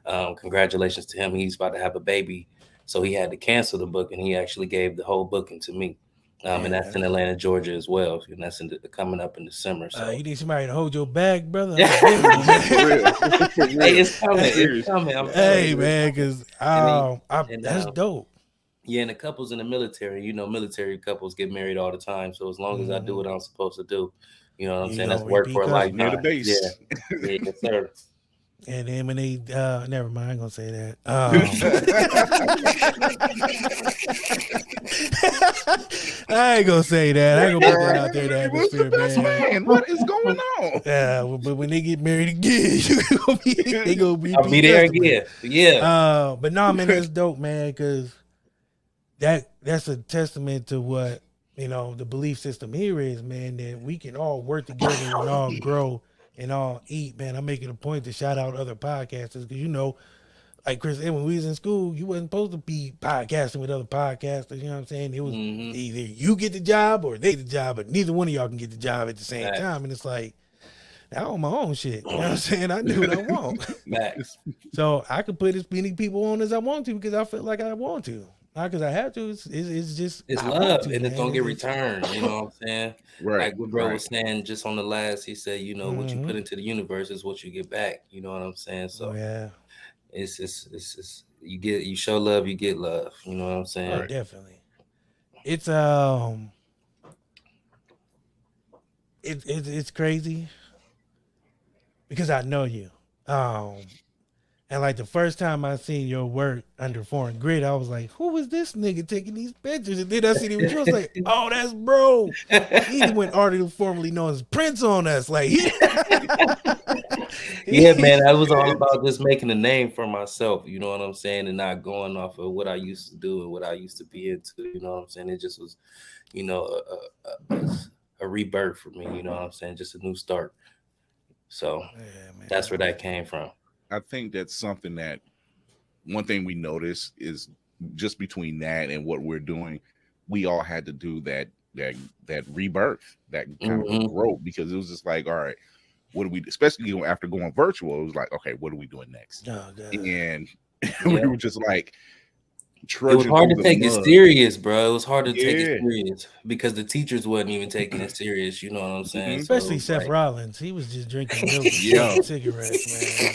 Congratulations to him. He's about to have a baby, so he had to cancel the booking. He actually gave the whole booking to me. And that's in Atlanta, Georgia as well. And that's coming up in December. So you need somebody to hold your bag, brother? Hey, it's coming. It's coming. Hey, man, because that's dope. Yeah, and the couples in the military, you know, military couples get married all the time. So as long as I do what I'm supposed to do, you know what I'm saying? That's work for a lifetime. Near the base. Yeah, yes, sir. And then when they, never mind, I ain't gonna say that. I ain't gonna say that. I ain't gonna put that out there in the atmosphere, man. What is going on? Yeah, but when they get married again, they gonna be. I'll be there again. Yeah. But no, man, that's dope, man, because that's a testament to what, you know, the belief system here is, man, that we can all work together and all grow and all eat, man. I'm making a point to shout out other podcasters because, you know, like Chris, when we was in school, you wasn't supposed to be podcasting with other podcasters. You know what I'm saying? It was either you get the job or they get the job, but neither one of y'all can get the job at the same time. And it's like, I own my own shit. You know what I'm saying? I do what I want. So I could put as many people on as I want to because I feel like I want to. Not because I have to. It's just it's love, and it's gonna get returned. You know what I'm saying? Right. Like what bro was saying just on the last, he said, you know, what you put into the universe is what you get back. You know what I'm saying? So it's you show love, you get love. You know what I'm saying? Oh, definitely. It's it's crazy because I know you. And like the first time I seen your work under Foreign Grid, I was like, who is this nigga taking these pictures? And then I seen him with you, I was like, oh, that's bro. He went artist formerly known as Prince on us. Like yeah, man, I was all about just making a name for myself, you know what I'm saying, and not going off of what I used to do and what I used to be into, you know what I'm saying? It just was, you know, a rebirth for me, you know what I'm saying? Just a new start. So that's where that came from. I think that's something that one thing we noticed is just between that and what we're doing, we all had to do that rebirth, that kind of growth, because it was just like, all right, what do we, especially after going virtual, it was like, okay, what are we doing next? And we were just like, it was hard to take it serious, bro. It was hard to take it serious because the teachers wasn't even taking it serious. You know what I'm saying? Especially Seth like, Rollins. He was just drinking milk and cigarettes, man.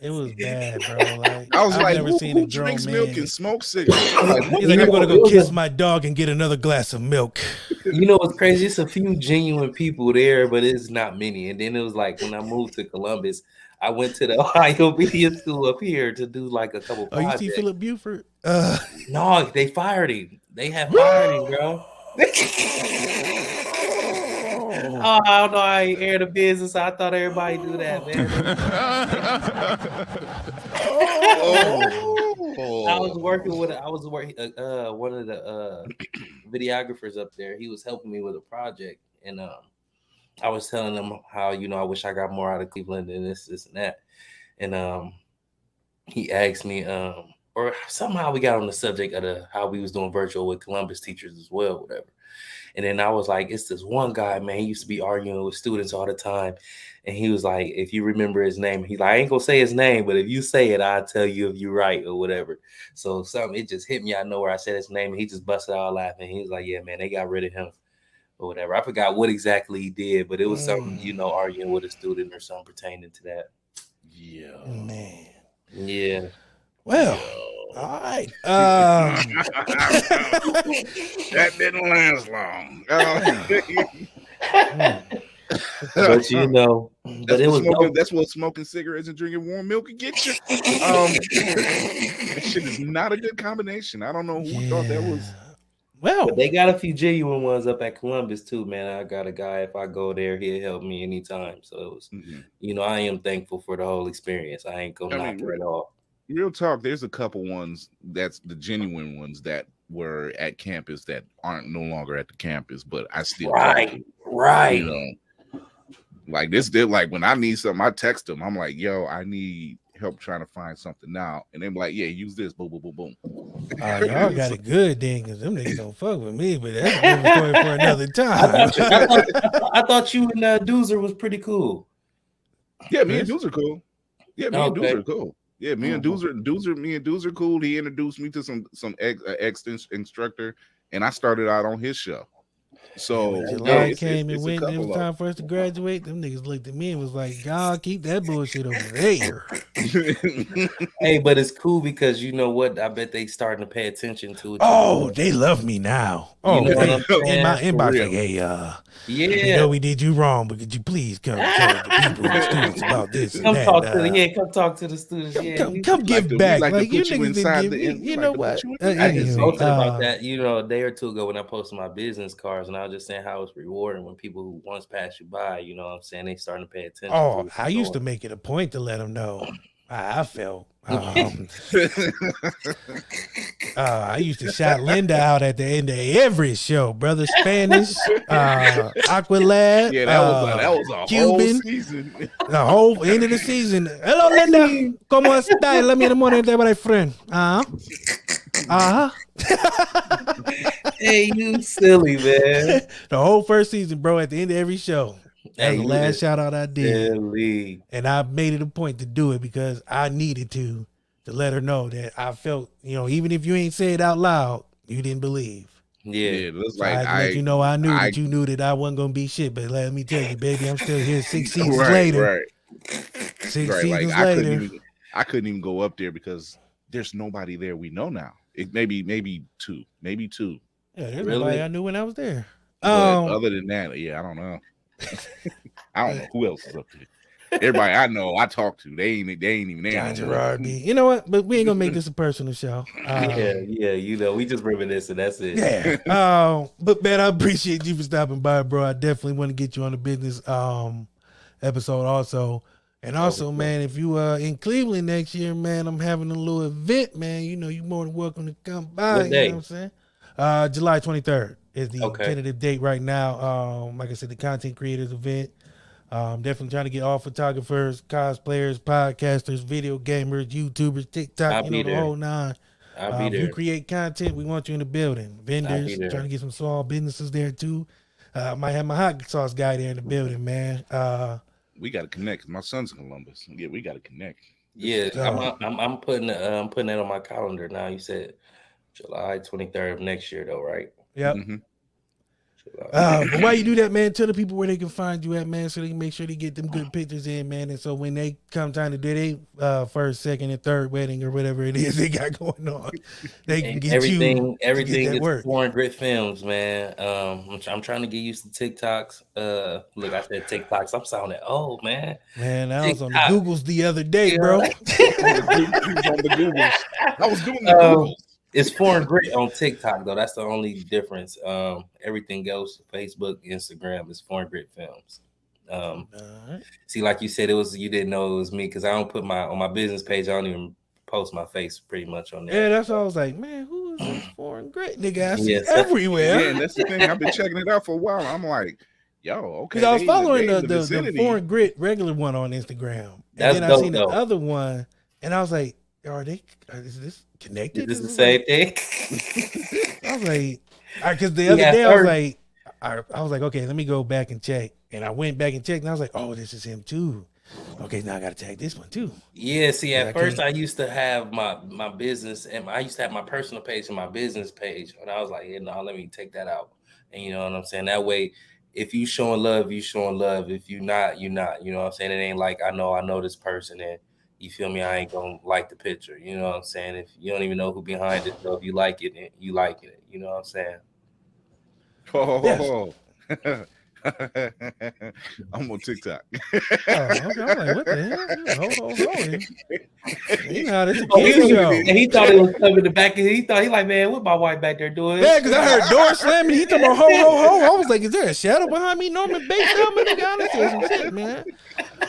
It was bad, bro. Like, I was I've like, never seen who a grown drinks man. milk and smokes cigarettes? He's like, I'm gonna go kiss my dog and get another glass of milk. You know what's crazy? It's a few genuine people there, but it's not many. And then it was like when I moved to Columbus, I went to the Ohio Media School up here to do like a couple projects. You see Philip Buford? No, they fired him. They have fired him, bro. Oh, I don't know. I ain't air the business. I thought everybody do that, man. I was working one of the videographers up there. He was helping me with a project, and I was telling him how, you know, I wish I got more out of Cleveland and this and that. And he asked me, or or somehow we got on the subject of how we was doing virtual with Columbus teachers as well, whatever. And then I was like, it's this one guy, man, he used to be arguing with students all the time. And he was like, if you remember his name, he's like, I ain't gonna say his name, but if you say it, I'll tell you if you're right or whatever. So it just hit me out of nowhere. I said his name and he just busted out laughing. He was like, yeah, man, they got rid of him or whatever. I forgot what exactly he did, but it was something, arguing with a student or something pertaining to that. Yeah. Man. Yeah. Well, all right. That didn't last long. But but it was that's what smoking cigarettes and drinking warm milk can get you. That shit is not a good combination. I don't know who thought that was. Well, but they got a few genuine ones up at Columbus too, man. I got a guy, if I go there, he'll help me anytime. So it was, I am thankful for the whole experience. I ain't gonna knock it off. Real talk, there's a couple ones that's the genuine ones that were at campus that aren't no longer at the campus, but I still right. Like this did, like when I need something, I text them. I'm like, yo, I need help trying to find something now. And they're like, yeah, use this. Boom, boom, boom, boom. Y'all got it good then, because them niggas don't fuck with me, but that's a different story for another time. I thought you and Doozer was pretty cool. Yeah, me and Doozer cool. Yeah, me and Doozer cool. Yeah, me and Doozer cool. He introduced me to some ex instructor, and I started out on his show. So July came and went, and it was time for us to graduate. Them niggas looked at me and was like, God, keep that bullshit over there. Hey, but it's cool because you know what? I bet they starting to pay attention to it. Oh, they love me now. Oh, in my inbox, like, hey, you know we did you wrong, but could you please come tell the people, the students about this and that? Come talk to the students. Come give back. Like you niggas didn't give me. You know what? I just posted about that, a day or two ago when I posted my business cards, and I was just saying how it's rewarding when people who once passed you by, you know what I'm saying, they starting to pay attention. Oh, I used to make it a point to let them know how I felt. I used to shout Linda out at the end of every show, brother. Spanish, Aqualad, that was a Cuban, whole season. The whole end of the season. Hello, Linda. ¿Cómo estás? Let me in the morning, my friend. Hey, you silly man. The whole first season, bro. At the end of every show. That's the last shout out I did. Silly. And I made it a point to do it because I needed to let her know that I felt, even if you ain't say it out loud, you didn't believe. Yeah, it was so like I let you know I knew that you knew that I wasn't gonna be shit. But let me tell you, baby, I'm still here 6 seasons later. Right. 6 seasons later. I couldn't even go up there because there's nobody there we know now. It maybe two. Yeah, there's nobody I knew when I was there. Other than that, I don't know. I don't know who else is up there. Everybody I know, I talk to, they ain't even there. Chara Bee. You know what? But we ain't gonna make this a personal show. We just reminiscing. That's it. Yeah. But man, I appreciate you for stopping by, bro. I definitely want to get you on the business episode also. And also, man, if you in Cleveland next year, man, I'm having a little event, man. You're more than welcome to come by. You know what I'm saying? July 23rd is the tentative date right now. Like I said, the content creators event. Definitely trying to get all photographers, cosplayers, podcasters, video gamers, YouTubers, TikTok, the whole nine. I'll be there. If you create content, we want you in the building. Vendors, trying to get some small businesses there too. Might have my hot sauce guy there in the building, man. We got to connect. My son's in Columbus. Yeah, we got to connect. Yeah, I'm putting that on my calendar now. You said July 23rd of next year, though, right? Yep. Mm-hmm. But while you do that, man, tell the people where they can find you at, man, so they can make sure they get them good pictures in, man. And so when they come time to do their first, second, and third wedding or whatever it is they got going on, they can get everything is Foreign Grit Films, man. I'm trying to get used to TikToks. Look, I said TikToks. I'm sounding old, man. Man, I was on the Googles the other day, bro. I was doing the Googles. It's Foreign Grit on TikTok though. That's the only difference. Everything else, Facebook, Instagram, is Foreign Grit Films. See, like you said, you didn't know it was me because I don't put on my business page. I don't even post my face pretty much on there. Yeah, that's why I was like, man, who is this Foreign Grit nigga? I see everywhere. Yeah, and that's the thing. I've been checking it out for a while. I'm like, yo, okay. Because I was following the Foreign Grit regular one on Instagram, and then I seen the other one, and I was like, Is this connected? Is this the same thing? I was like, because the other day I was like, okay, let me go back and check. And I went back and checked, and I was like, oh, this is him too. Okay, now I got to tag this one too. Yeah, see, at first I used to have my business, and I used to have my personal page and my business page. And I was like, no, let me take that out. And you know what I'm saying? That way, if you showing love, you showing love. If you not, you not. You know what I'm saying? It ain't like I know this person, and you feel me? I ain't gonna like the picture. You know what I'm saying? If you don't even know who behind it, so if you like it, you like it. You know what I'm saying? Oh, I'm on TikTok. Okay. I'm like, what the hell? Hold. You know, this is a kid show. And he thought it was coming the back. He like, man, what my wife back there doing? Yeah, because I heard door slamming. He talking about ho. I was like, is there a shadow behind me? Norman Bates coming down there some shit, man.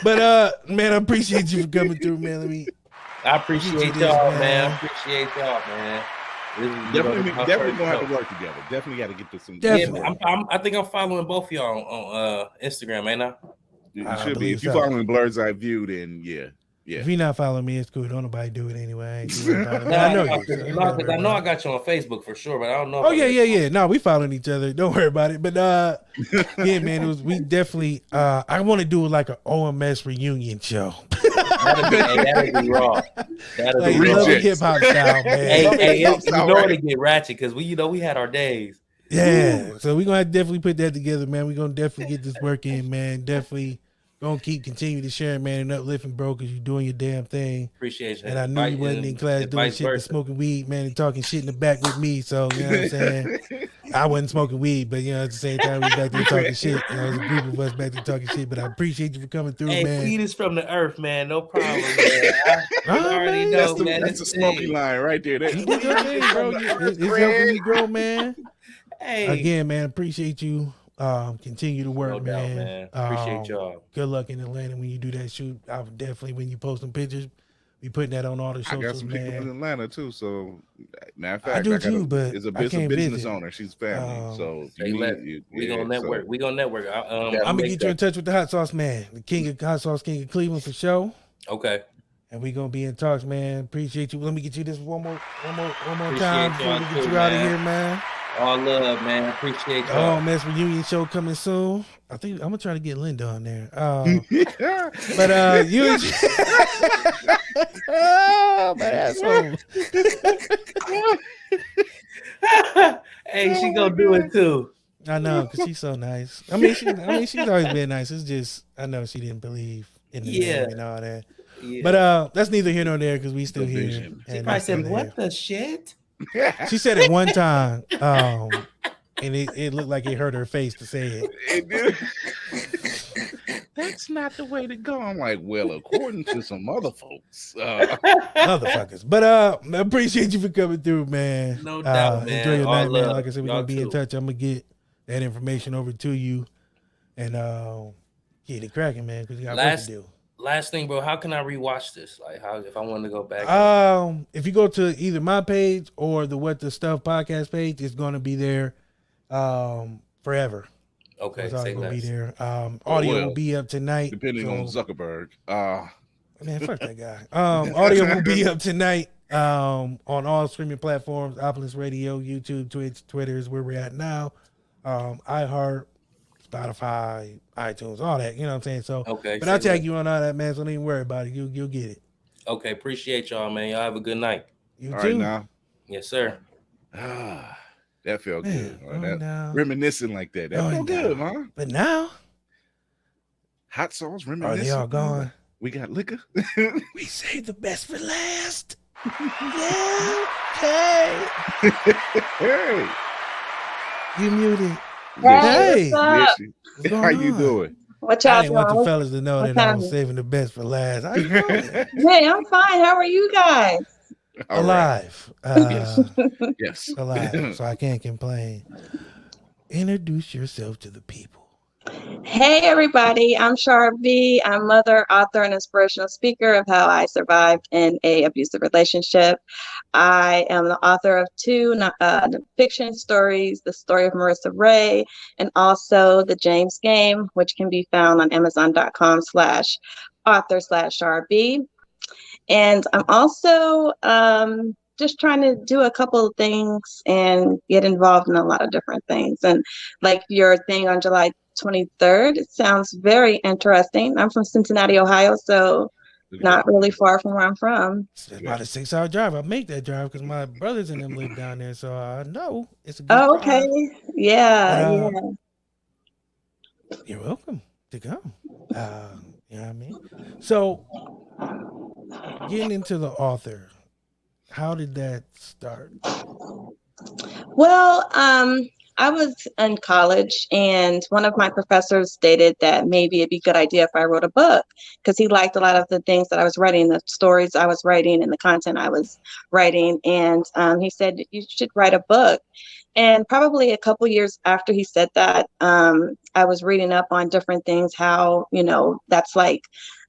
But man, I appreciate you for coming through, man. I appreciate y'all, man. I appreciate y'all, man. Definitely gonna have to work together. Definitely got to get to some. Definitely. Yeah, I think I'm following both of y'all on Instagram, ain't I? You should be. If you're following Blur's Eye View, then yeah. If you're not following me, it's cool. Don't nobody do it anyway. I know you. Because I know I got you on Facebook for sure, but I don't know. Oh yeah. No, we following each other. Don't worry about it. But yeah, man, we definitely. I want to do like an OMS reunion show. That'd be raw. That'd be raw. Hip hop style, man. Hey, you know it get ratchet because we had our days. Yeah, so we're gonna have to definitely put that together, man. We're gonna definitely get this work in, man. Definitely gonna continue to share, man, and uplifting, bro, because you're doing your damn thing. Appreciate you. And I knew you wasn't in class doing shit but smoking weed, man, and talking shit in the back with me. So you know what I'm saying? I wasn't smoking weed, but you know, at the same time, we back there talking shit. You know, there's a group of us back there talking shit. But I appreciate you for coming through, man. Weed is from the earth, man. No problem, man. I already know, man. That's a smoky line right there. You did your thing, bro. It's helping me grow, man. Hey, again, man, appreciate you. Continue to work, no man. Doubt, man. Appreciate y'all. Good luck in Atlanta when you do that shoot. I'll definitely, when you post some pictures, be putting that on all the socials, I got some people in Atlanta too. So, matter of fact, I do too. But it's a business owner. She's family. So we gonna network. We gonna network. I'm gonna get you in touch with the hot sauce man, the king of hot sauce, king of Cleveland for sure. Okay. And we gonna be in talks, man. Appreciate you. Let me get you this one more Appreciate time before we get you out of here, man. All love, man. Appreciate y'all. Oh, Mess Reunion show coming soon. I think I'm gonna try to get Linda on there. But you my asshole. Hey, she gonna do it too. I know, because she's so nice. I mean, she's always been nice. It's just I know she didn't believe in the name and all that. Yeah. But that's neither here nor there because we still here. She probably said, "What the shit?" She said it one time, and it looked like it hurt her face to say it. It did. That's not the way to go. I'm like, well, according to some other folks, motherfuckers. But I appreciate you for coming through, man. No doubt, man. Enjoy your All night, love. man. Like I said, we're gonna be in touch. I'm gonna get that information over to you, and get it cracking, man. Because you got work to do. Last thing, bro, how can I rewatch this? Like, how if I wanted to go back? If you go to either my page or the What the Stuff podcast page, it's going to be there forever. Okay, it's always going to be there. Audio will be up tonight. Depending on Zuckerberg. Man, fuck that guy. Audio will be up tonight on all streaming platforms, Opolis Radio, YouTube, Twitch, Twitter is where we're at now. iHeart, Spotify, iTunes, all that, you know what I'm saying? So, okay, but I'll tag you on all that, man. So don't even worry about it. You'll get it. Okay, appreciate y'all, man. Y'all have a good night. You all too. Right now. Yes, sir. That felt good. Reminiscing like that. That felt good, huh? But now, hot sauce reminiscing. Are they all gone? We got liquor. We saved the best for last. Yeah. Hey. Hey. You muted. Hey, how you doing? What y'all I didn't want the fellas to know that I was saving the best for last. How you doing? Hey, I'm fine. How are you guys? Alive. Yes. Alive. So I can't complain. Introduce yourself to the people. Hey, everybody. I'm Chara Bee. I'm mother, author, and inspirational speaker of How I Survived in an Abusive Relationship. I am the author of 2 fiction stories, The Story of Marissa Ray, and also The James Game, which can be found on Amazon.com/author/Chara Bee. And I'm also just trying to do a couple of things and get involved in a lot of different things. And like your thing on July 23rd, it sounds very interesting. I'm from Cincinnati, Ohio, so not really far from where I'm from. It's about a 6-hour drive. I make that drive because my brothers and them live down there, so I know it's a good Oh, drive. okay. Yeah, But, yeah. You're welcome to come. You know what I mean? So, getting into the author, how did that start? Well, I was in college, and one of my professors stated that maybe it'd be a good idea if I wrote a book, because he liked a lot of the things that I was writing, the stories I was writing, and the content I was writing. And he said, you should write a book. And probably a couple years after he said that, I was reading up on different things, how, that's like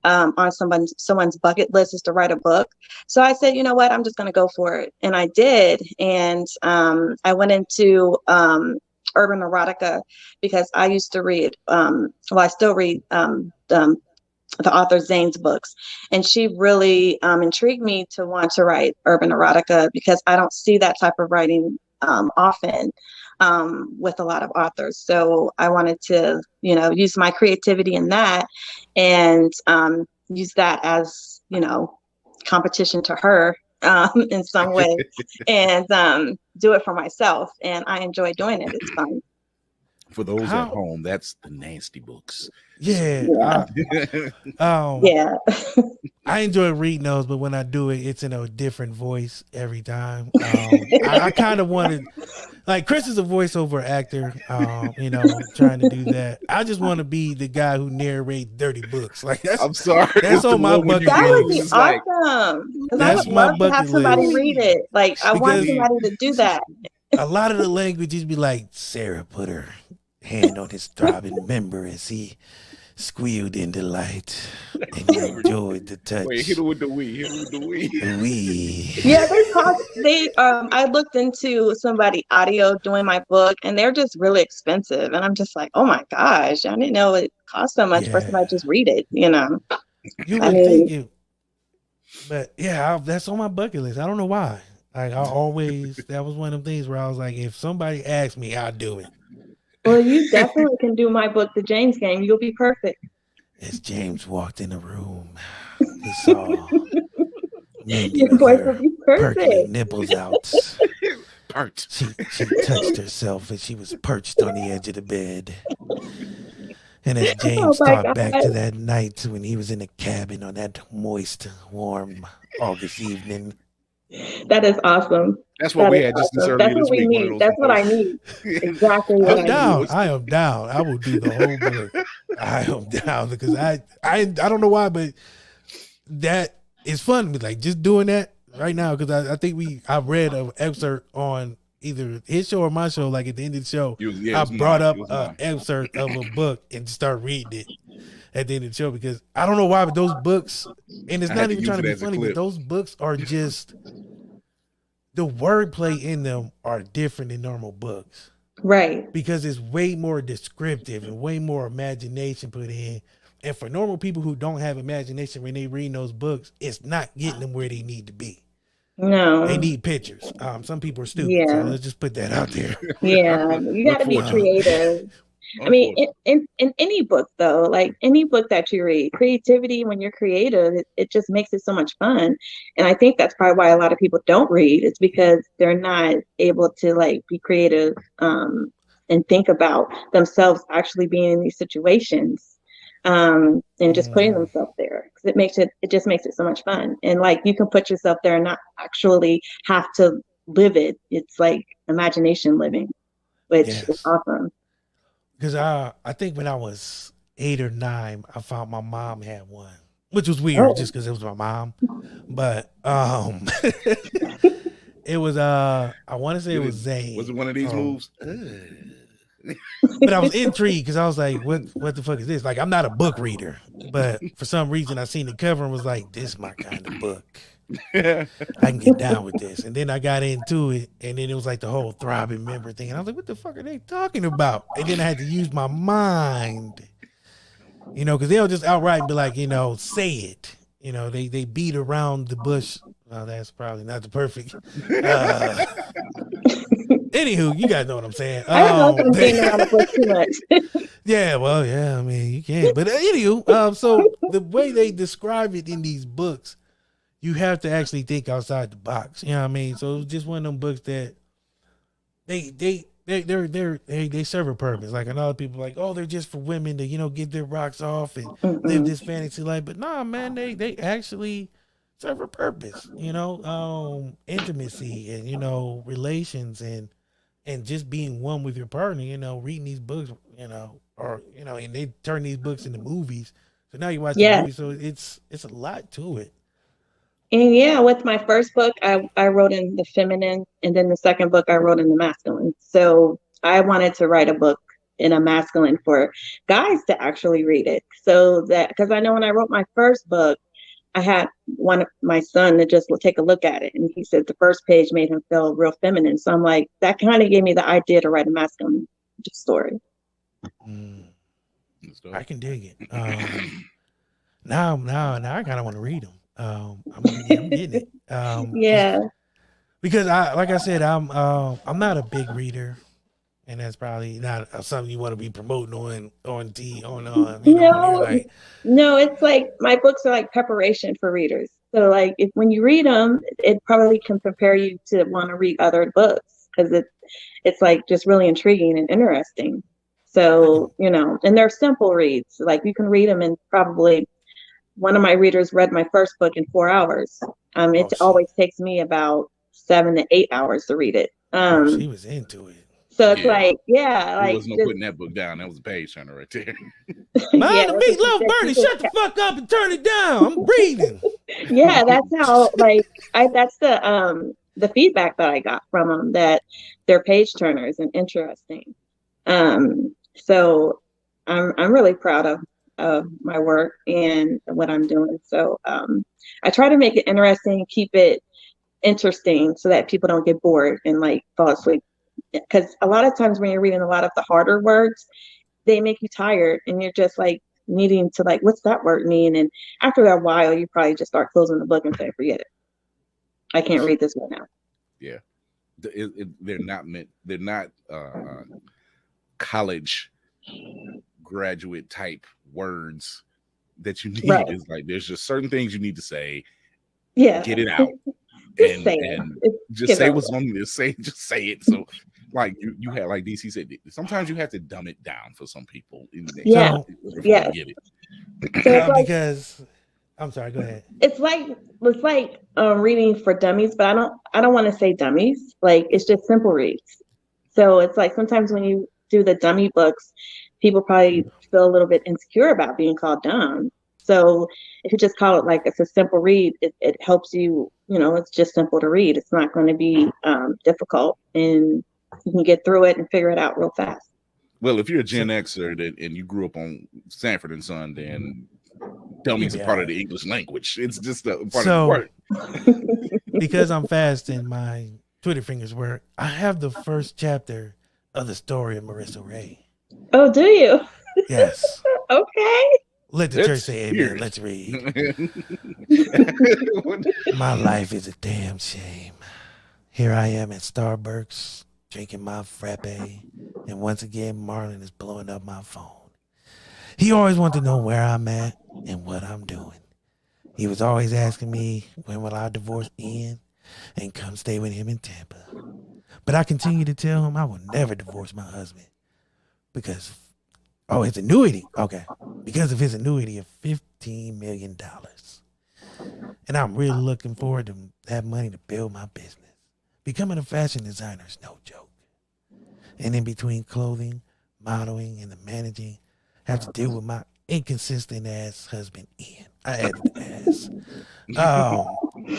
on someone's bucket list is to write a book. So I said, you know what, I'm just going to go for it. And I did. And I went into urban erotica because I used to read, I still read the author Zane's books. And she really intrigued me to want to write urban erotica, because I don't see that type of writing often with a lot of authors. So I wanted to, use my creativity in that, and use that as, competition to her in some way, and do it for myself. And I enjoy doing it. It's fun. For those at home, that's the nasty books. Yeah. Yeah. I enjoy reading those, but when I do it, it's in a different voice every time. I kind of wanted, like, Chris is a voiceover actor, trying to do that. I just want to be the guy who narrates dirty books. Like, I'm sorry. That's on my bucket list. That would be awesome. That's my bucket to have somebody list. read it. Like, I want somebody to do that. A lot of the languages be like, Sarah put her hand on his throbbing member as he squealed in delight, and he enjoyed the touch. Wait, hit it with the we. Hit it with the we. Yeah, I looked into somebody audio doing my book, and they're just really expensive. And I'm just like, oh my gosh, I didn't know it cost so much for somebody to just read it, You would think it, but yeah, that's on my bucket list. I don't know why. Like, that was one of them things where I was like, if somebody asks me, I'll do it. Well, you definitely can do my book, The James Game. You'll be perfect. As James walked in the room, he saw Mindy Your with voice her will be perfect. perky nipples out. Perch. She touched herself and she was perched on the edge of the bed. And as James thought back to that night when he was in the cabin on that moist, warm August evening. That is awesome. That's what we had just this earlier this week. Need. That's what I need. Exactly what I'm down. I am down. I will do the whole book. I am down because I don't know why, but that is fun. Like, just doing that right now, because I think I read an excerpt on either his show or my show. Like, at the end of the show, I brought up an excerpt of a book and start reading it at the end of the show, because I don't know why, but those books, and it's not even trying to be funny, but those books are just, the wordplay in them are different than normal books. Right. Because it's way more descriptive and way more imagination put in. And for normal people who don't have imagination, when they read those books, it's not getting them where they need to be. No. They need pictures. Some people are stupid, so let's just put that out there. Yeah, you got to be creative. I mean, in any book, though, like any book that you read, creativity, when you're creative, it just makes it so much fun. And I think that's probably why a lot of people don't read. It's because they're not able to, like, be creative and think about themselves actually being in these situations and just putting themselves there. Because it just makes it so much fun. And, like, you can put yourself there and not actually have to live it. It's like imagination living, which is awesome. Because I think when I was 8 or 9, I found my mom had one, which was weird just because it was my mom. But it was I want to say it was Zane. Was it one of these moves? But I was intrigued because I was like, what the fuck is this? Like, I'm not a book reader, but for some reason I seen the cover and was like, this is my kind of book. I can get down with this. And then I got into it, and then it was like the whole throbbing member thing. And I was like, what the fuck are they talking about? And then I had to use my mind, because they'll just outright be like, say it. you know, they beat around the bush. Well, that's probably not the perfect. Anywho, you guys know what I'm saying. I don't know if I'm being around the bush too much. Yeah, well, yeah, I mean, you can. But anywho, so the way they describe it in these books, you have to actually think outside the box. You know what I mean? So it's just one of them books that they serve a purpose. Like, a lot of people like, oh, they're just for women to, you know, get their rocks off and live this fantasy life. But nah, man, they actually serve a purpose. You know, intimacy and, you know, relations and just being one with your partner. You know, reading these books. You know, or you know, and they turn these books into movies. So now you watch the movie. So it's a lot to it. And yeah, with my first book, I wrote in the feminine, and then the second book I wrote in the masculine. So I wanted to write a book in a masculine for guys to actually read it. So that, because I know when I wrote my first book, I had my son to just take a look at it. And he said the first page made him feel real feminine. So I'm like, that kind of gave me the idea to write a masculine story. I can dig it. Now I kind of want to read them. I'm getting it. Yeah. Because like I said, I'm not a big reader, and that's probably not something you want to be promoting on No, it's like my books are like preparation for readers. So like when you read them, it probably can prepare you to want to read other books because it's like just really intriguing and interesting. So, you know, and they're simple reads. Like you can read them in probably. One of my readers read my first book in 4 hours. It always takes me about 7 to 8 hours to read it. She was into it. So it's like, there was no putting that book down. That was a page turner right there. Mind the meatloaf, Bernie, shut the fuck up and turn it down. I'm reading. Yeah, that's how that's the feedback that I got from them, that they're page turners and interesting. So I'm really proud of my work and what I'm doing. So I try to make it interesting, keep it interesting so that people don't get bored and like fall asleep. Because a lot of times when you're reading a lot of the harder words, they make you tired and you're just like needing to like, what's that word mean? And after a while, you probably just start closing the book and say, forget it. I can't read this one now. Yeah. They're not college graduate type words that you need. Right. Is like there's just certain things you need to say. Yeah, get it out and just say what's on this. Just say it. So like you had, like DC said, sometimes you have to dumb it down for some people. Yeah, yeah. Get it. Because I'm sorry. Go ahead. It's like reading for dummies, but I don't want to say dummies. Like it's just simple reads. So it's like sometimes when you do the dummy books, people probably feel a little bit insecure about being called dumb. So if you just call it like it's a simple read, it helps you, you know, it's just simple to read. It's not going to be difficult and you can get through it and figure it out real fast. Well, if you're a Gen Xer and you grew up on Sanford and Son, then dummies are part of the English language. It's just a part of the word. Because I'm fast and my Twitter fingers work, I have the first chapter of the story of Marissa Ray. Oh, do you? Yes. Okay. Let the church say amen. Let's read. My life is a damn shame. Here I am at Starbucks drinking my frappe, and once again Marlon is blowing up my phone. He always wanted to know where I'm at and what I'm doing. He was always asking me when will I divorce Ian and come stay with him in Tampa. But I continue to tell him I will never divorce my husband because his annuity. Okay. Because of his annuity of $15 million. And I'm really looking forward to that money to build my business. Becoming a fashion designer is no joke. And in between clothing, modeling, and the managing, I have to deal with my inconsistent ass husband, Ian. I added the ass.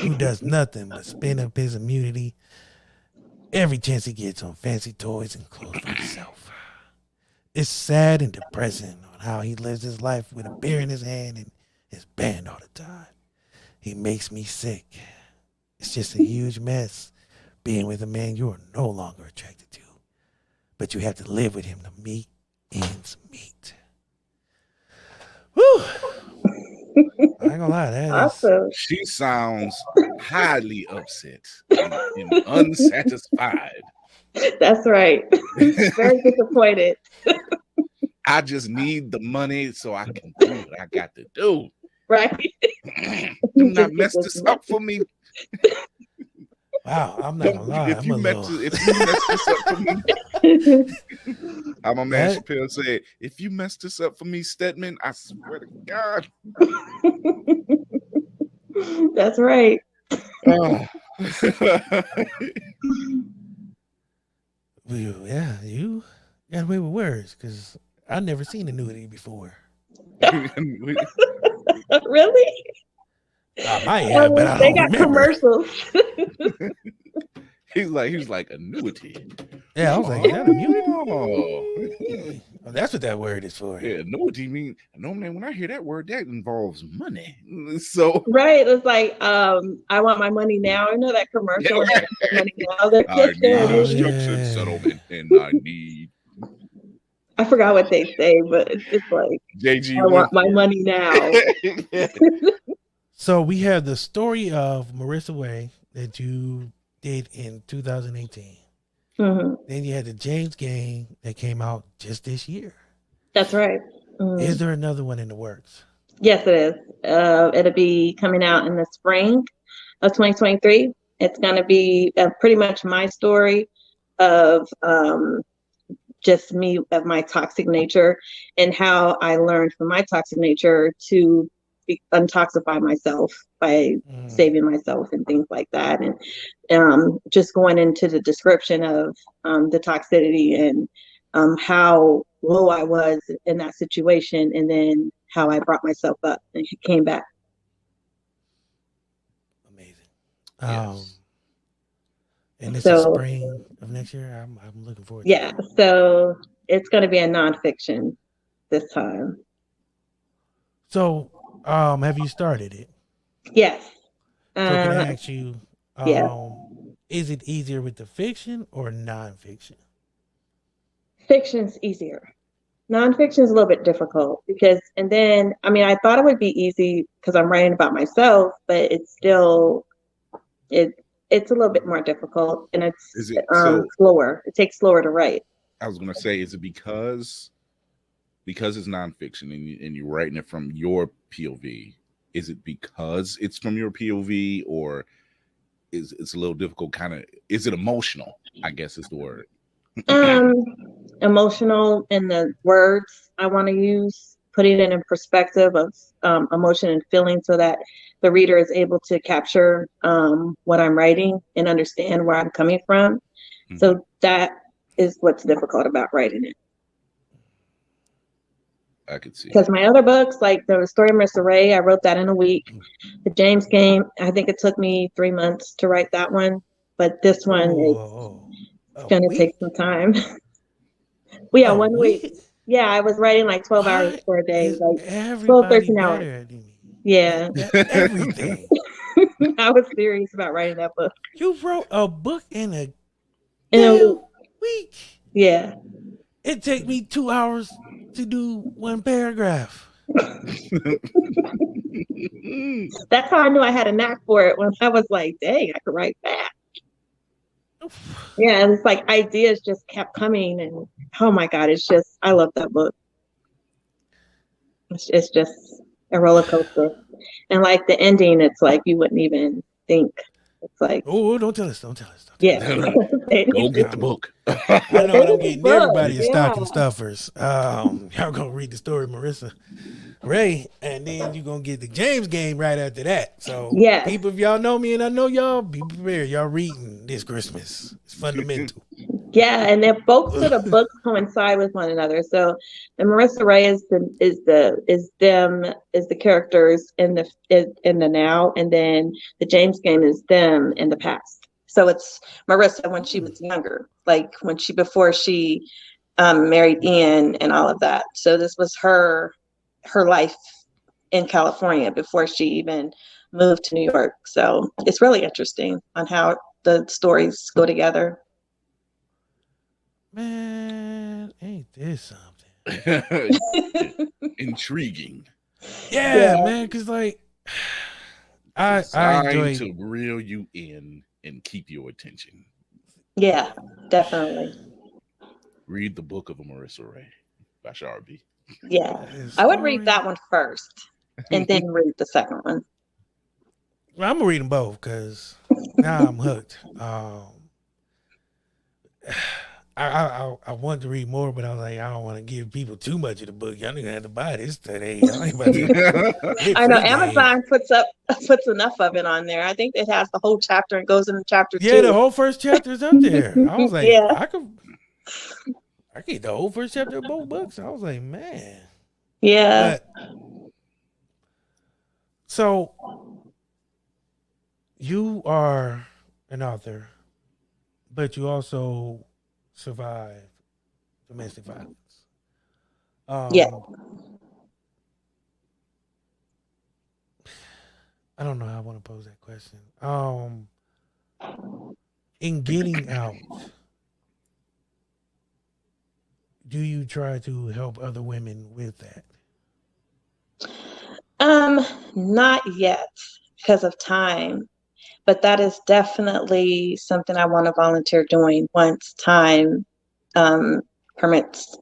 Who does nothing but spend up his immunity every chance he gets on fancy toys and clothes for himself. It's sad and depressing on how he lives his life with a beer in his hand and his band all the time. He makes me sick. It's just a huge mess being with a man you are no longer attracted to, but you have to live with him to meet ends meet. Whew. I ain't gonna lie, that is Awesome. She sounds highly upset and unsatisfied. That's right. Very disappointed. I just need the money so I can do what I got to do. Right. Do not mess this up for me. wow. I'm not gonna lie. If you mess this up for me, how my man Chappelle said, if you mess this up for me, Stedman, I swear to God. That's right. Yeah, you got away with words because I've never seen annuity before. Really? I might have, but I They don't got remember. commercials. He's like annuity. Yeah, I was like, is that annuity? Oh, Oh, that's what that word is for. yeah, annuity mean normally when I hear that word, that involves money. So Right. It's like, I want my money now. You know that commercial? Yeah. Money now. There I it need is. construction settlement, and I need I forgot what they say, but it's just like, JG. I want my money now. So we have the story of Marissa Way that you did in 2018. Mhm. Then you had the James game that came out just this year. That's right. Is there another one in the works? Yes, it is. It'll be coming out in the spring of 2023. It's going to be pretty much my story of just me, of my toxic nature, and how I learned from my toxic nature to untoxify myself by saving myself and things like that. And just going into the description of the toxicity and how low I was in that situation, and then how I brought myself up and came back. Amazing. Yes. And this is spring of next year. I'm looking forward to it. So it's going to be a nonfiction this time. So, have you started it? Yes. So can I ask you, is it easier with the fiction or nonfiction? Fiction's easier. Nonfiction is a little bit difficult because, and then, I mean, I thought it would be easy because I'm writing about myself, but it's still, it's a little bit more difficult, and it's slower. It takes slower to write. I was gonna say, is it because it's nonfiction and you're writing it from your POV? Is it because it's from your POV, or is it's a little difficult? Is it emotional? I guess is the word. Emotional in the words I want to use, putting it in perspective of emotion and feeling, so that the reader is able to capture what I'm writing and understand where I'm coming from. Mm-hmm. So that is what's difficult about writing it. I could see. Because my other books, like the story of Marissa Ray, I wrote that in a week. The James game, I think it took me 3 months to write that one. But this one is going to take some time. 1 week. Yeah, I was writing like 12 hours per day, like 12, 13 hours. Yeah. Everything. I was serious about writing that book. You wrote a book in a week. Yeah. It took me 2 hours to do one paragraph. That's how I knew I had a knack for it, when I was like, dang, I could write that. Yeah, and it's like ideas just kept coming, and oh my God, I love that book. It's just a roller coaster. And like the ending, it's like you wouldn't even think. It's like, oh, don't tell us. Go get the book. I know I'm getting everybody as stocking stuffers. Y'all gonna read the story of Marissa Ray, and then you're gonna get the James game right after that. So people, if y'all know me and I know y'all, be prepared. Y'all reading this Christmas. It's fundamental. Yeah, and then both of the books coincide with one another. So the Marissa Ray is the characters in the now, and then the James game is them in the past. So it's Marissa when she was younger, like before she married Ian and all of that. So this was her life in California before she even moved to New York. So it's really interesting on how the stories go together. Man, ain't this something? Intriguing. Yeah, man, because like I Designed enjoy. to reel you in and keep your attention. Yeah, definitely. Read the book of Marissa Ray by Chara Bee. Yeah. His I would read story. that one first and then read the second one. Well, I'm gonna read them both because now I'm hooked. I want to read more, but I was like, I don't want to give people too much of the book. Y'all nigga have to buy this today. I ain't about to get I know free game. Amazon puts enough of it on there. I think it has the whole chapter and goes into chapter Yeah, 2. the whole first chapter is up there. I was like, Yeah. I could get the whole first chapter of both books. I was like, man. Yeah. But so you are an author, but you also survive domestic violence. Yeah. I don't know how I want to pose that question. In getting out, do you try to help other women with that? Not yet because of time, but that is definitely something I want to volunteer doing once time permits.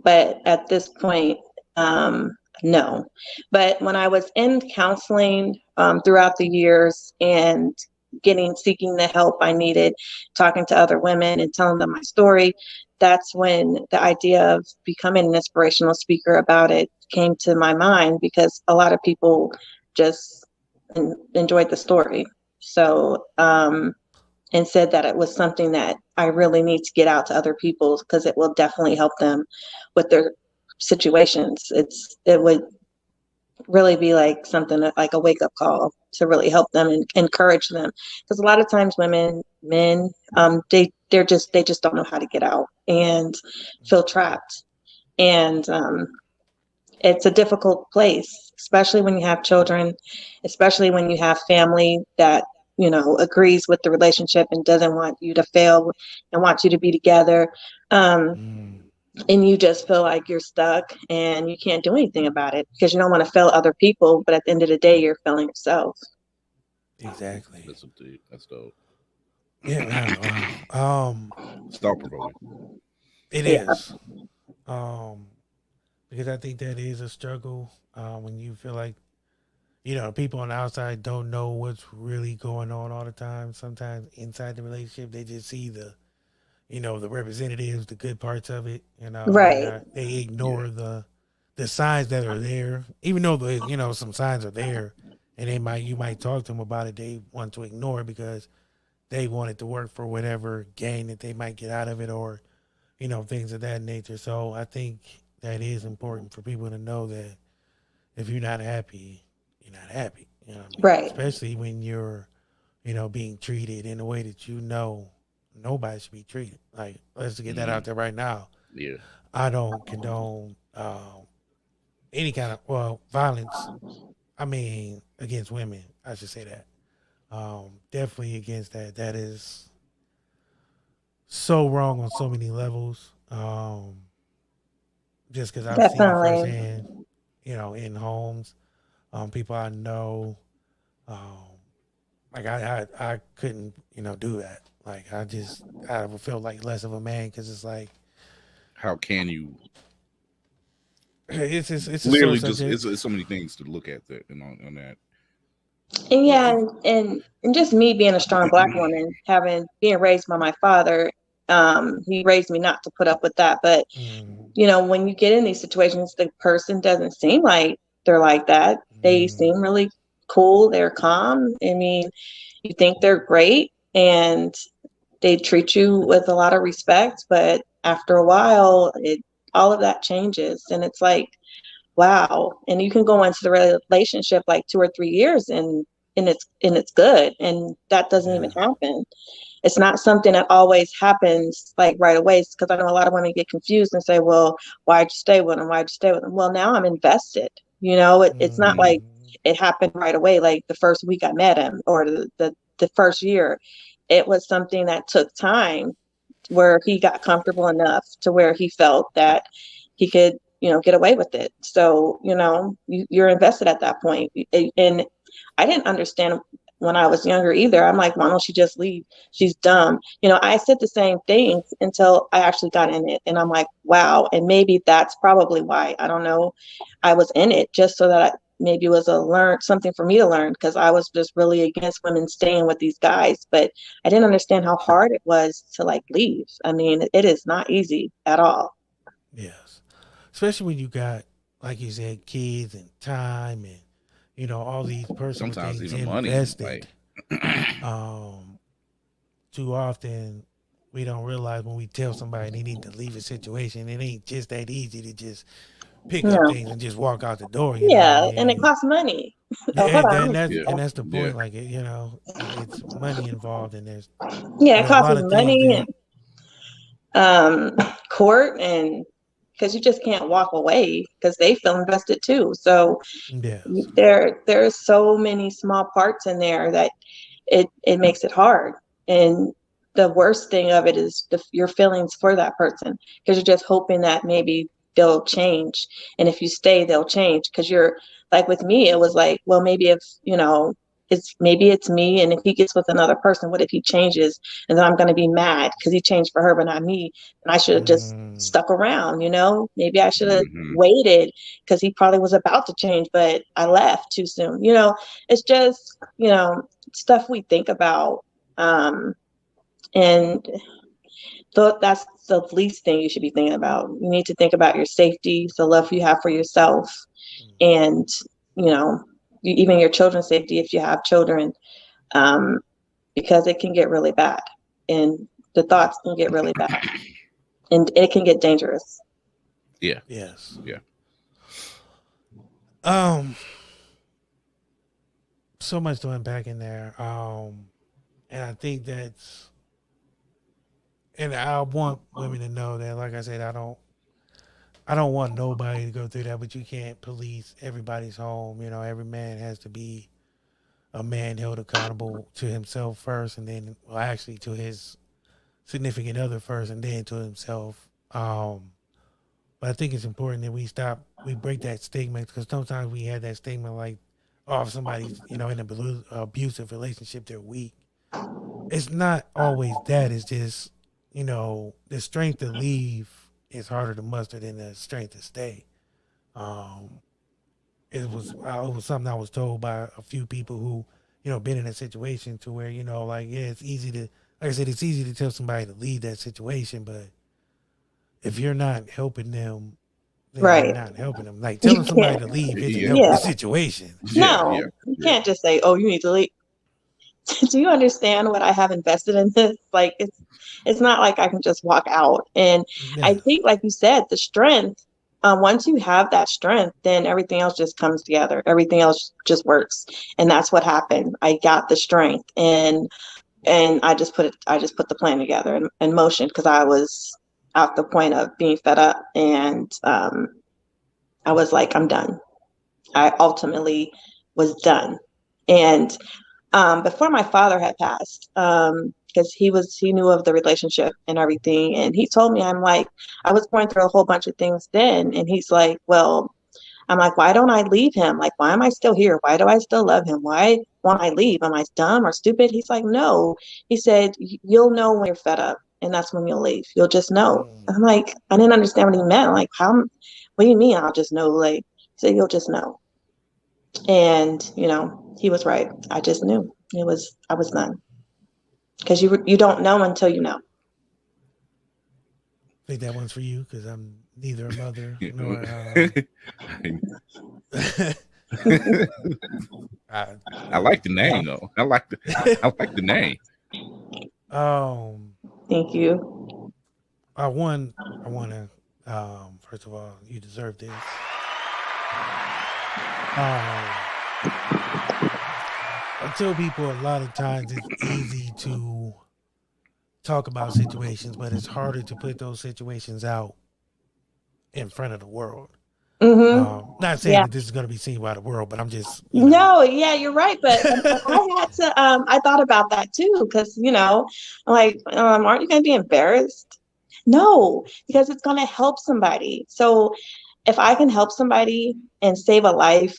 But at this point, no. But when I was in counseling throughout the years and seeking the help I needed, talking to other women and telling them my story, that's when the idea of becoming an inspirational speaker about it came to my mind, because a lot of people just enjoyed the story. So, and said that it was something that I really need to get out to other people because it will definitely help them with their situations. It would really be like something like a wake up call to really help them and encourage them, because a lot of times men, they just don't know how to get out and feel trapped, and it's a difficult place, especially when you have children, especially when you have family that agrees with the relationship and doesn't want you to fail and wants you to be together. And you just feel like you're stuck and you can't do anything about it because you don't want to fail other people, but at the end of the day you're failing yourself. Exactly. That's dope. Yeah. Wow. Stop provoking. It is. Because I think that is a struggle when you feel like, people on the outside don't know what's really going on all the time. Sometimes inside the relationship, they just see the representatives, the good parts of it. Right. They ignore the signs that are there, even though some signs are there, and you might talk to them about it. They want to ignore it because they want it to work for whatever gain that they might get out of it, or things of that nature. So I think that is important for people to know that if you're not happy, you're not happy. You know what I mean? Right. Especially when you're, being treated in a way that nobody should be treated. Like, let's get that out there right now. Yeah. I don't condone any kind of violence. I mean, against women. I should say that. Definitely against that. That is so wrong on so many levels. Just because I've seen it firsthand, in homes, people I know, like I couldn't, do that. Like I felt like less of a man because it's like, how can you? It's literally just it's so many things to look at that and on that. And yeah, and just me being a strong Black woman, being raised by my father, he raised me not to put up with that. But when you get in these situations, the person doesn't seem like they're like that. They seem really cool. They're calm. I mean, you think they're great, and they treat you with a lot of respect. But after a while, all of that changes, and it's like, wow. And you can go into the relationship like 2 or 3 years and it's good. And that doesn't even happen. It's not something that always happens like right away. Because I know a lot of women get confused and say, well, why'd you stay with him? Why'd you stay with him? Well, now I'm invested. It's not like it happened right away. Like the first week I met him or the first year. It was something that took time, where he got comfortable enough to where he felt that he could get away with it. So, you're invested at that point. And I didn't understand when I was younger either. I'm like, why don't she just leave? She's dumb. I said the same things until I actually got in it. And I'm like, wow. And maybe that's probably why, I don't know, I was in it just so that maybe it was something for me to learn, because I was just really against women staying with these guys. But I didn't understand how hard it was to like leave. I mean, it is not easy at all. Yes. Especially when you got, like you said, kids and time and, all these personal Sometimes things even money, invested. like- Too often we don't realize when we tell somebody they need to leave a situation, it ain't just that easy to just pick up things and just walk out the door. You know what I mean? And it costs money. Yeah, Hold on. and that's the point. Like, it's money involved, and there's it a costs lot of money things and court, and because you just can't walk away because they feel invested too. So yes. there's so many small parts in there that it makes it hard. And the worst thing of it is your feelings for that person, because you're just hoping that maybe they'll change. And if you stay, they'll change. Because you're like, with me, it was like, well, maybe if, it's me, and if he gets with another person, what if he changes? And then I'm going to be mad because he changed for her, but not me. And I should have just stuck around, maybe I should have waited, because he probably was about to change, but I left too soon. It's just, stuff we think about. And that's the least thing you should be thinking about. You need to think about your safety, the love you have for yourself, and, even your children's safety if you have children, because it can get really bad, and the thoughts can get really bad, and it can get dangerous. Yeah. Yes. Yeah. So much to unpack in there. And I think and I want women to know that, like I said, I don't want nobody to go through that, but you can't police everybody's home. Every man has to be a man held accountable to himself first, and then, well, actually to his significant other first, and then to himself. But I think it's important that we break that stigma, because sometimes we have that stigma like, oh, if somebody's, in an abusive relationship, they're weak. It's not always that. It's just, the strength to leave is harder to muster than the strength to stay. It was something I was told by a few people who, been in a situation to where, it's easy to, like I said, it's easy to tell somebody to leave that situation, but if you're not helping them, then you're not helping them. Like, telling somebody to leave isn't helping the situation. No, you can't just say, oh, you need to leave. Do you understand what I have invested in this? Like, it's not like I can just walk out. And I think, like you said, the strength, once you have that strength, then everything else just comes together. Everything else just works. And that's what happened. I got the strength, and I just put the plan together in motion, because I was at the point of being fed up, and I was like, I'm done. I ultimately was done. And before my father had passed, because he knew of the relationship and everything, and he told me, I'm like, I was going through a whole bunch of things then, and he's like, well, I'm like, why don't I leave him? Like, why am I still here? Why do I still love him? Why won't I leave? Am I dumb or stupid? He's like, no. He said, you'll know when you're fed up, and that's when you'll leave. You'll just know. I'm like, I didn't understand what he meant. Like, what do you mean I'll just know? Like, he said, you'll just know. And, he was right. I just knew. I was done. Because you don't know until you know. I think that one's for you, because I'm neither a mother nor. I like the name though. I like the name. Thank you. I want to. First of all, you deserve this. I tell people a lot of times it's easy to talk about situations, but it's harder to put those situations out in front of the world. Not saying that this is going to be seen by the world, but I'm just no, yeah, you're right. But I had to. I thought about that too, because I'm like, aren't you going to be embarrassed? No, because it's going to help somebody. So, if I can help somebody and save a life,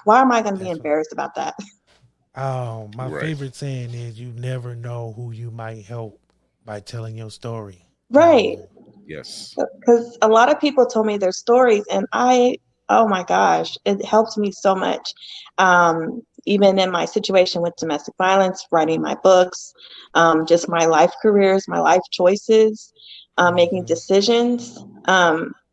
why am I going to be That's embarrassed about that? my Right. favorite saying is, "You never know who you might help by telling your story." Right. Yes. Because a lot of people told me their stories, and oh my gosh, it helped me so much. Even in my situation with domestic violence, writing my books, just my life careers, my life choices, making decisions.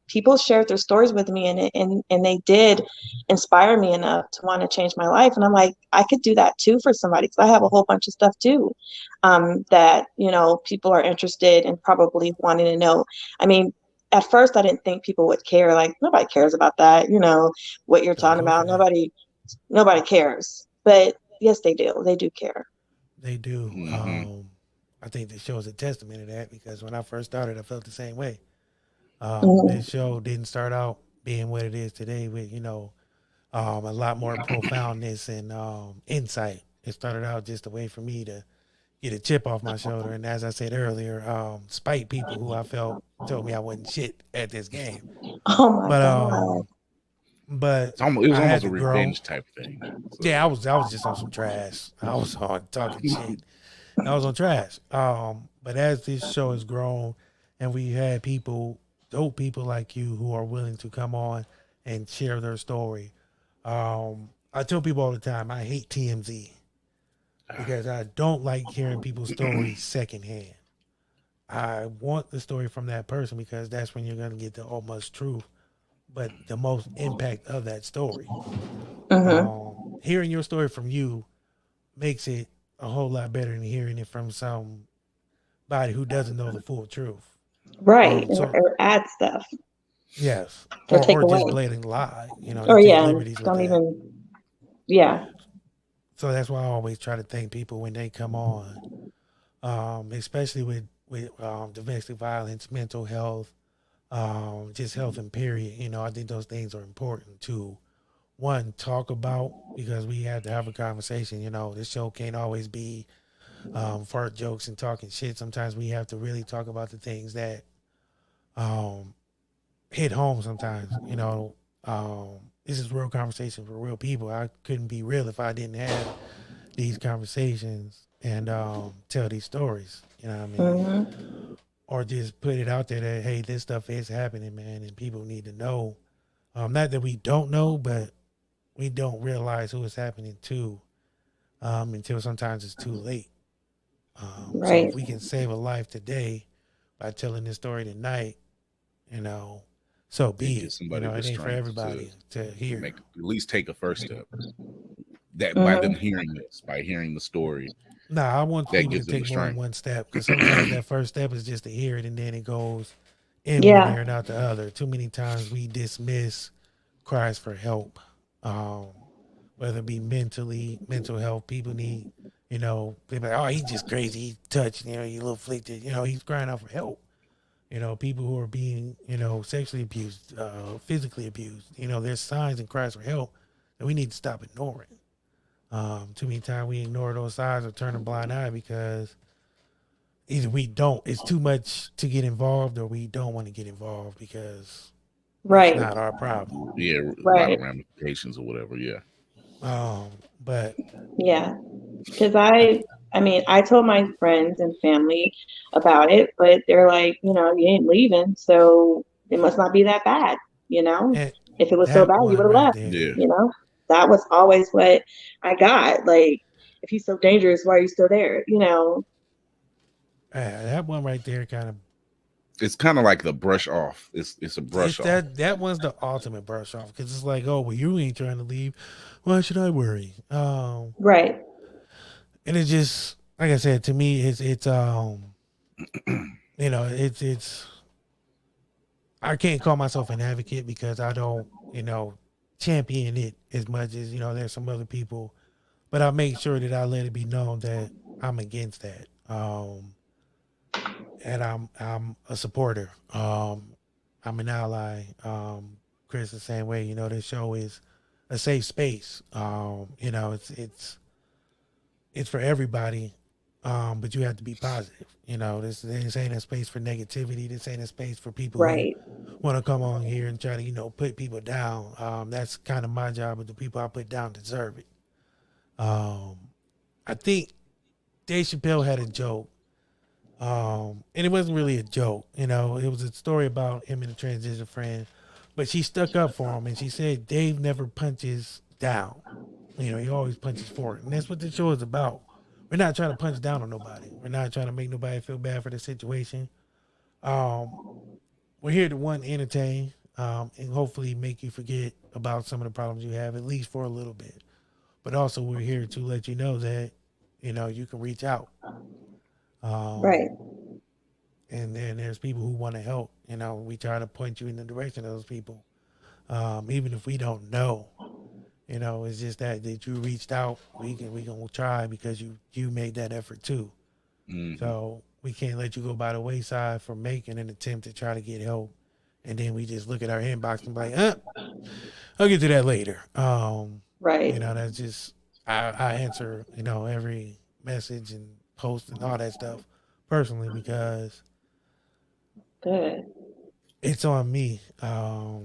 People shared their stories with me, and they did inspire me enough to want to change my life. And I'm like, I could do that too for somebody, because I have a whole bunch of stuff too, that people are interested and probably wanting to know. I mean, at first I didn't think people would care. Like, nobody cares about that, what you're Don't talking go for about. that. Nobody cares. But yes, they do. They do care. They do. Hmm. I think this show is a testament to that, because when I first started, I felt the same way. Mhm. This show didn't start out being what it is today with, a lot more profoundness and insight. It started out just a way for me to get a chip off my shoulder. And as I said earlier, spite people who I felt told me I wasn't shit at this game. Oh my But God. but It was I almost had a to grow. revenge type thing. So Yeah, I was just on some trash. I was on talking shit. I was on trash. But as this show has grown, and we had people, dope people like you, who are willing to come on and share their story. I tell people all the time, I hate TMZ, because I don't like hearing people's stories secondhand. I want the story from that person, because that's when you're gonna get the almost truth, but the most impact of that story. Hmm. Hearing your story from you makes it a whole lot better than hearing it from somebody who doesn't know the full truth. Right. So Or add stuff yes, or or take just away. blatant lie. They Or take yeah, liberties with don't that. even. Yeah. So that's why I always try to thank people when they come on, especially with domestic violence, mental health, just health and period. I think those things are important to one talk about, because we have to have a conversation. This show can't always be fart jokes and talking shit. Sometimes we have to really talk about the things that um, hit home. Sometimes, this is real conversation for real people. I couldn't be real if I didn't have these conversations and tell these stories. You know what I mean? Hmm. Or just put it out there that, hey, this stuff is happening, man, and people need to know. Not that we don't know, but we don't realize who it's happening to, until sometimes it's too late. So Right. if we can save a life today by telling this story tonight, you know, so it be it. gives somebody the It ain't for strength to everybody to hear. make at least take a first step. That by them Hmm. hearing this, by hearing the story, Nah, I want that people to gives them the take more than strength. one step, because sometimes that first step is just to hear it, and then it goes in one Yeah. ear and out the other. Too many times we dismiss cries for help, um, whether it be mental health. People need, they're like, oh, he's just crazy. He's touched, he's a little afflicted. He's crying out for help. People who are being, sexually abused, physically abused. There's signs and cries for help that we need to stop ignoring. Too many times we ignore those signs or turn a blind eye, because either we don't, it's too much to get involved, or we don't want to get involved because it's Right. not our problem. Yeah, a lot of Right. ramifications or whatever. Yeah. But Yeah. Because I, I mean, I told my friends and family about it, but they're like, you ain't leaving, so it must not be that bad, you know? and If it was so that bad, you would one have right left, there, Yeah. you know? That was always what I got. Like, if he's so dangerous, why are you still there? that one right there kind of, It's kind of like the brush off. It's a brush it's off. that one's the ultimate brush off, because it's like, oh, well, you ain't trying to leave, why should I worry? Right. And it's just, like I said, to me, it's it's I can't call myself an advocate, because I don't, champion it as much as, there's some other people, but I make sure that I let it be known that I'm against that. And I'm a supporter. I'm an ally. Chris, the same way. This show is a safe space. It's for everybody, but you have to be positive. This ain't a space for negativity. This ain't a space for people who Right. want to come on here and try to put people down. That's kind of my job, but the people I put down deserve it. I think Dave Chappelle had a joke, and it wasn't really a joke. It was a story about him and a transition friend, but she stuck up for him, and she said Dave never punches down. He always punches forward, and that's what the show is about. We're not trying to punch down on nobody. We're not trying to make nobody feel bad for the situation. We're here to entertain, and hopefully make you forget about some of the problems you have, at least for a little bit. But also, we're here to let you know that you can reach out. Right. And then there's people who want to help. We try to point you in the direction of those people, even if we don't know. It's just that you reached out. We gonna try because you made that effort too. Mhm. So we can't let you go by the wayside for making an attempt to try to get help, and then we just look at our inbox and be like, I'll get to that later. Right. That's just I answer every message and post and all that stuff personally because Good. it's on me. At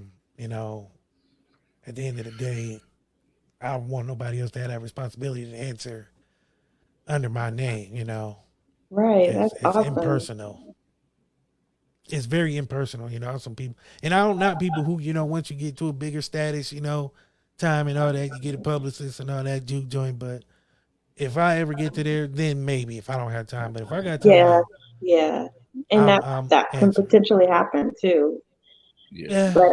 the end of the day, I don't want nobody else to have that responsibility to answer under my name. Right. That's It's awesome. impersonal. It's very impersonal. Some people, and I don't not people who once you get to a bigger status, time and all that, you get a publicist and all that juke joint. But if I ever get to there, then maybe if I don't have time. But if I got time, Yeah. Yeah. And I'm that can answering. potentially happen too. Yeah. But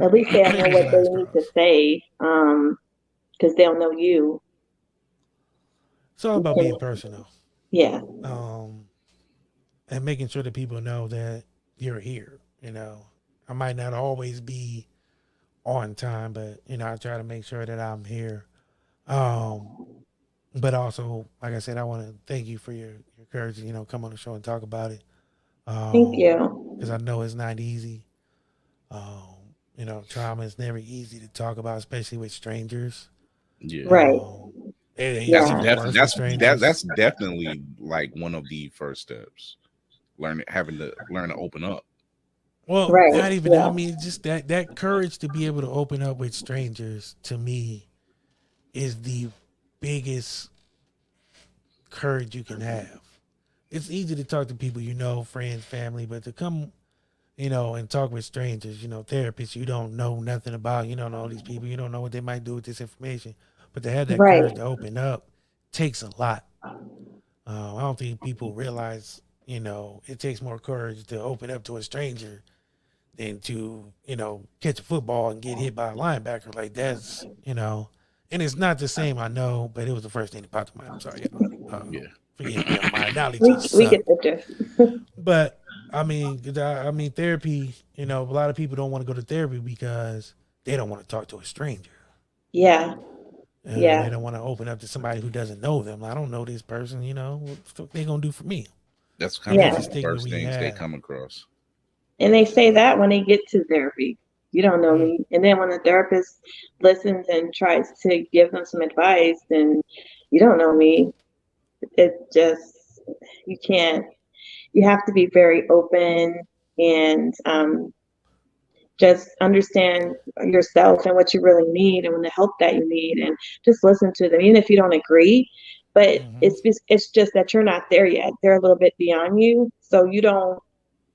at least they'll know Maybe what the they last need straw. to say, because they'll know you. It's all about being personal. Yeah. And making sure that people know that you're here. I might not always be on time, but I try to make sure that I'm here. But also, like I said, I want to thank you for your courage to come on the show and talk about it. Thank you. Because I know it's not easy. Trauma is never easy to talk about, especially with strangers. Yeah. Right. It's Yeah. even worse with strangers. That's definitely like one of the first steps. Having to learn to open up. Well, Right. not even. Yeah. I mean, just that courage to be able to open up with strangers to me is the biggest courage you can have. It's easy to talk to people friends, family, but to come, and talk with strangers, therapists you don't know nothing about, you don't know these people, you don't know what they might do with this information, but to have that Right. courage to open up takes a lot. I don't think people realize, it takes more courage to open up to a stranger than to, catch a football and get hit by a linebacker. Like that's, and it's not the same, I know, but it was the first thing that popped in my mind. I'm sorry, y'all. Yeah. Forgive me, my analogy We suck. get the gist. But I mean, therapy. A lot of people don't want to go to therapy because they don't want to talk to a stranger. Yeah. Yeah. They don't want to open up to somebody who doesn't know them. I don't know this person. What the fuck they gonna do for me? That's kind Yeah. of That's the the stigma first we things they have. come across. And they say that when they get to therapy. You don't know me. And then when the therapist listens and tries to give them some advice, then you don't know me. It just, you have to be very open and just understand yourself and what you really need and the help that you need, and just listen to them, even if you don't agree. But it's just that you're not there yet. They're a little bit beyond you, so you don't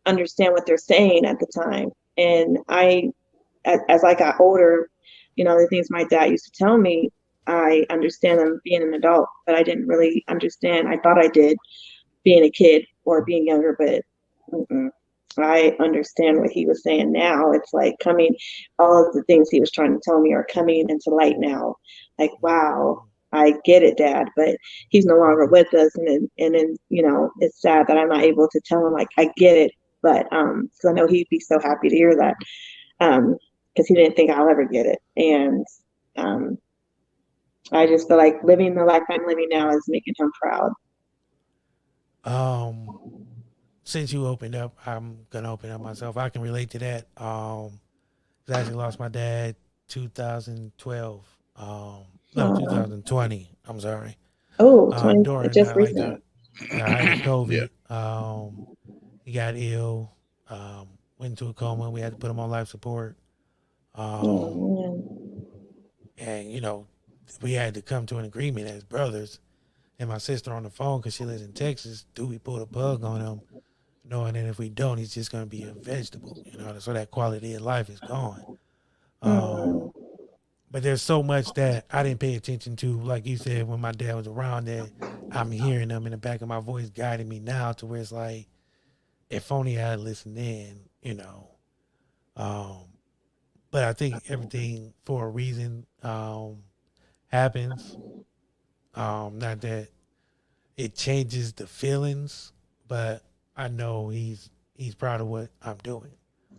understand what they're saying at the time. And as I got older, the things my dad used to tell me, I understand them being an adult, but I didn't really understand. I thought I did being a kid or being younger, but I understand what he was saying now. It's like all of the things he was trying to tell me are coming into light now. Like, wow, I get it, Dad, but he's no longer with us. And then, it's sad that I'm not able to tell him, like, I get it. But, so I know he'd be so happy to hear that. Because he didn't think I'll ever get it. And I just feel like living the life I'm living now is making him proud. Since you opened up, I'm gonna open up myself. I can relate to that. I actually lost my dad 2012. No, 2020. I'm sorry. Oh, 20, During just like the recent. height of COVID. Yeah. He got ill. went into a coma. We had to put him on life support. Oh, And, you know, we had to come to an agreement as brothers. And my sister on the phone, because she lives in Texas, do we pull the plug on him? Knowing that if we don't, he's just going to be a vegetable, you know, so that quality of life is gone. But there's so much that I didn't pay attention to, like you said, when my dad was around, that I'm hearing them in the back of my voice guiding me now to where it's like, if only I had listened in, you know. But I think everything for a reason happens. Not that it changes the feelings, but I know he's proud of what I'm doing.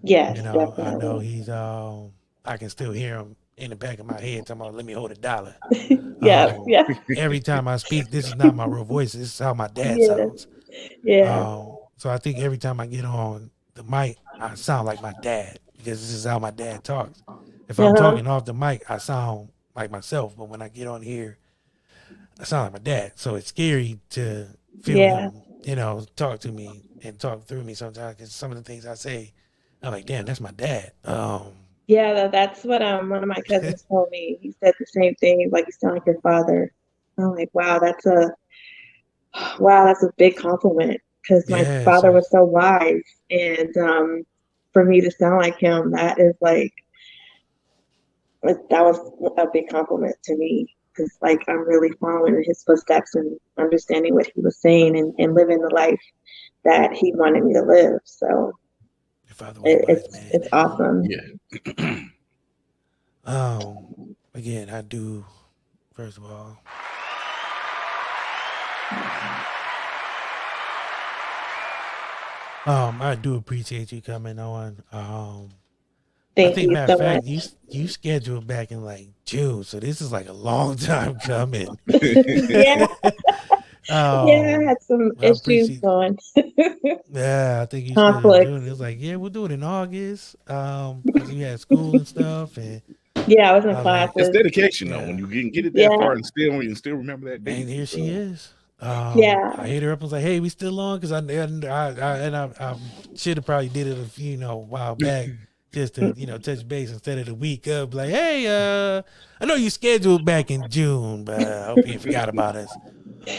yes, You know, definitely. I know he's I can still hear him in the back of my head talking about, let me hold $1. Yeah, yeah, Every time I speak, this is not my real voice. This is how my dad yeah, sounds. yeah. So I think every time I get on the mic, I sound like my dad because this is how my dad talks. If I'm talking off the mic, I sound like myself. But when I get on here, I sound like my dad. So it's scary to feel Yeah. him, you know, talk to me and talk through me sometimes, because some of the things I say, I'm like, damn, that's my dad. Yeah, that's what one of my cousins told me. He said the same thing. He's like, you sound like your father. I'm like, wow, that's a big compliment, because my Yeah. father So was so wise, and for me to sound like him, that is like that was a big compliment to me, because like I'm really following in his footsteps and understanding what he was saying, and living the life that he wanted me to live. So your father was a wise man. it's awesome. Yeah. Again, I do, first of all, I do appreciate you coming on. I Thank think, you matter so of fact, much. you scheduled back in like June, so this is like a long time coming. Yeah, yeah, I had some I issues appreciate. going. Yeah, I think you scheduled in June. Conflicts. It was like, yeah, we'll do it in August, because you had school and stuff, and Yeah, I was in I was like, It's classes. dedication though. yeah. When you can get it that Yeah, far and still remember that And date. here she is. yeah. I hit her up and was like, "Hey, we still on?" Because I should have probably did it a few, a while back, just to touch base instead of the week up. Like, hey, I know you scheduled back in June, but I hope you forgot about us.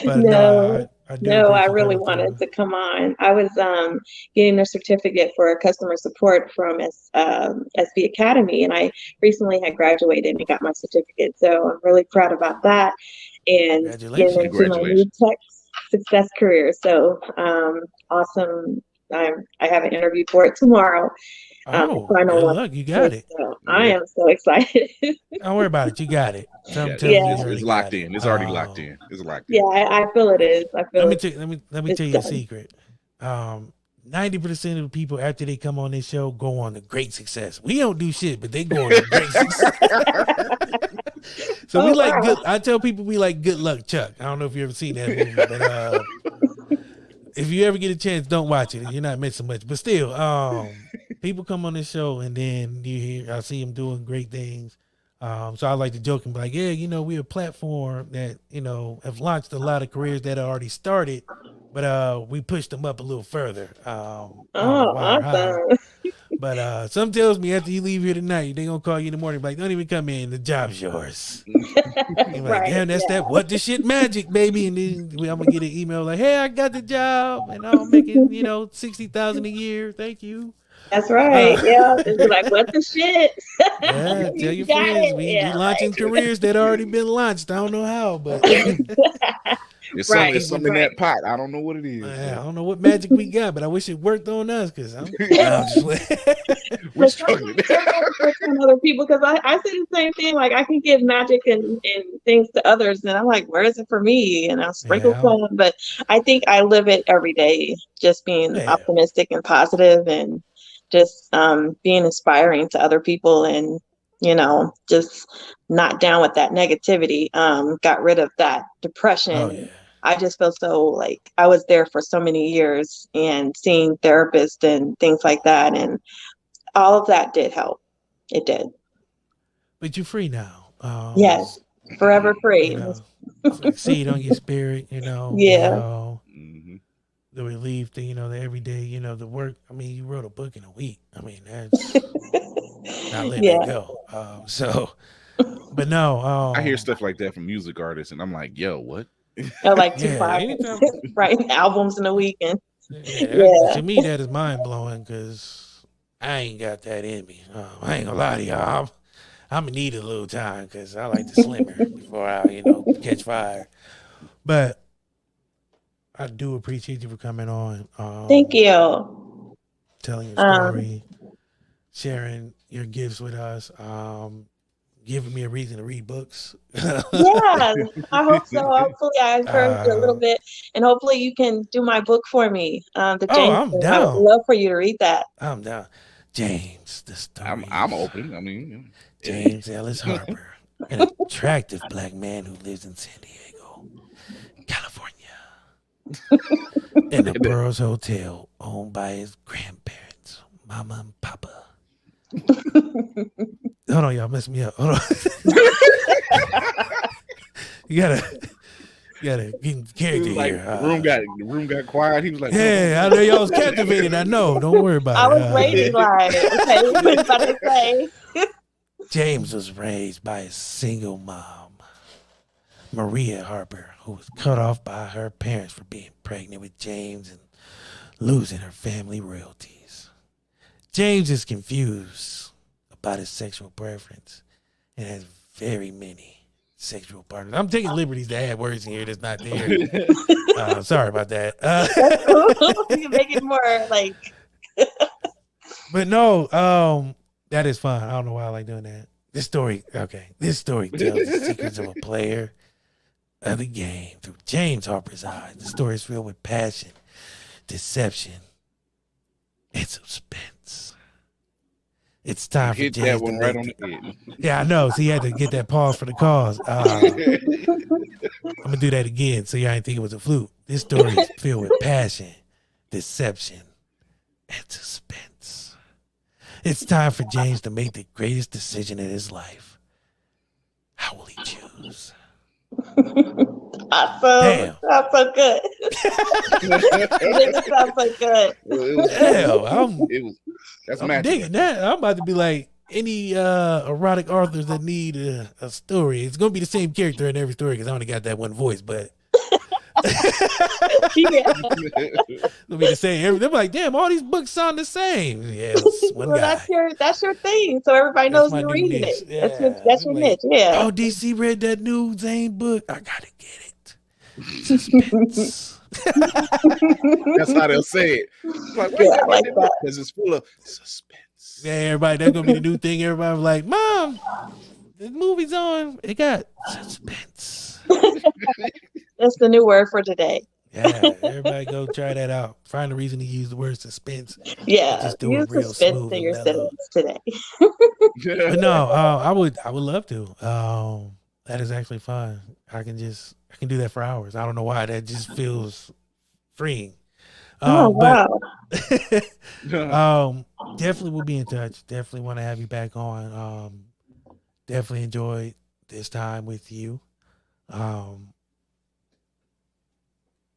But no, No, I do no, I appreciate you really coming wanted through. to come on. I was getting a certificate for customer support from SB Academy, and I recently had graduated and got my certificate. So I'm really proud about that, and getting Congratulations. into my new Congratulations. tech success career. So awesome. I have an interview for it tomorrow. The Oh, final good one. luck. You got it. So I Yeah. am so excited. Don't worry about it. You got it. Yeah. Tell me Yeah, you It's already locked got it. in. It's already locked in. It's locked yeah, in. I feel it is. I feel Let me it's tell you a done. secret. 90% of the people after they come on this show go on to great success. We don't do shit, but they go on to great success. So Oh, we like wow. good. I tell people we like Good Luck Chuck. I don't know if you ever seen that movie, but if you ever get a chance, don't watch it. You're not missing much. But still, people come on this show and then I see them doing great things. So I like to joke and be like, yeah, we're a platform that, have launched a lot of careers that are already started, but we pushed them up a little further. I don't know Oh, why or how. awesome. But some tells me after you leave here tonight, they gonna call you in the morning, like, don't even come in, the job's yours. You're like, Right. damn, that's that what the shit magic, baby. And then I'm gonna get an email like, hey, I got the job and I'm making, 60,000 a year. Thank you. That's right. Yeah. It's like, what the shit? Yeah, tell You your got friends it. we Yeah. launching careers that already been launched. I don't know how, but It's Right. it's something in that pot. I don't know what it is. I don't know what magic we got, but I wish it worked on us because I'm just We're struggling. On other people, because I say the same thing. Like, I can give magic and things to others, and I'm like, where is it for me? And I'll sprinkle yeah, some, but I think I live it every day, just being yeah. optimistic and positive, and just being inspiring to other people, and just not down with that negativity. Got rid of that depression. Oh yeah. I just feel so like I was there for so many years, and seeing therapists and things like that, and all of that did help. It did. But you're free now. Yes. Forever free. It's like seed on your spirit, Yeah. Mhm. the relief, the the everyday, the work. I mean, you wrote a book in a week. I mean, that's not letting Yeah. that go. But no, I hear stuff like that from music artists, and I'm like, yo, what? Like yeah, Tupac anytime, writing albums in a weekend. yeah, Yeah. to me that is mind blowing because I ain't got that in me. I ain't gonna lie to y'all. I'm gonna need a little time because I like to slimmer before I, catch fire. But I do appreciate you for coming on. Thank you. Telling your Um, story, sharing your gifts with us, giving me a reason to read books. yeah, I hope so. Hopefully, I encouraged you a little bit, and hopefully, you can do my book for me, the Oh, James. I'm Thing. I would down. love for you to read that. I'm down. James, the story. I'm open. I mean, James Ellis Harper, an attractive black man who lives in San Diego, California, in a Burroughs Hotel owned by his grandparents, Mama and Papa. Hold on, y'all messed me up. Hold on. you gotta get in character like, here. the room got quiet. He was like, Yeah, I know y'all was captivated. I know. Don't worry about I it. was waiting, like, okay, what you about to say? James was raised by a single mom, Maria Harper, who was cut off by her parents for being pregnant with James and losing her family royalties. James is confused about his sexual preference and has very many sexual partners. I'm taking liberties to add words in here that's not there. Sorry about that. You make it more like. But no, that is fun. I don't know why I like doing that. This story tells the secrets of a player of the game through James Harper's eyes. The story is filled with passion, deception, and suspense. It's time for hit James that to one make right on the head. Yeah, I know. So you had to get that pause for the cause. I'm gonna do that again so y'all ain't think it was a fluke. This story is filled with passion, deception, and suspense. It's time for James to make the greatest decision in his life. How will he choose? Awesome. Damn. Sounds so good. It sounds so good. Hell, that's I'm magic. digging that. I'm about to be like any erotic authors that need a story. It's gonna be the same character in every story because I only got that one voice, but Yeah. it'll be the same. They're like, damn, all these books sound the same. Yeah, it's one Well, guy. that's your thing, so everybody That's knows my you're new reading niche. it. Yeah. That's your Like, niche. Yeah. Oh, DC read that new Zane book. I gotta get it. Suspense. That's how they'll say it. Like, why Yeah, you I like read that. Because it's full of suspense. Yeah, everybody, that's gonna be the new thing. Everybody was like, Mom, the movie's on. It got suspense. That's the new word for today. Yeah, everybody go try that out. Find a reason to use the word suspense. Yeah, Just do use it real suspense smooth in and your mellow. sentence today. But no, I would love to. That is actually fun. I can do that for hours. I don't know why. That just feels freeing. Oh wow. Definitely will be in touch. Definitely want to have you back on. Definitely enjoyed this time with you.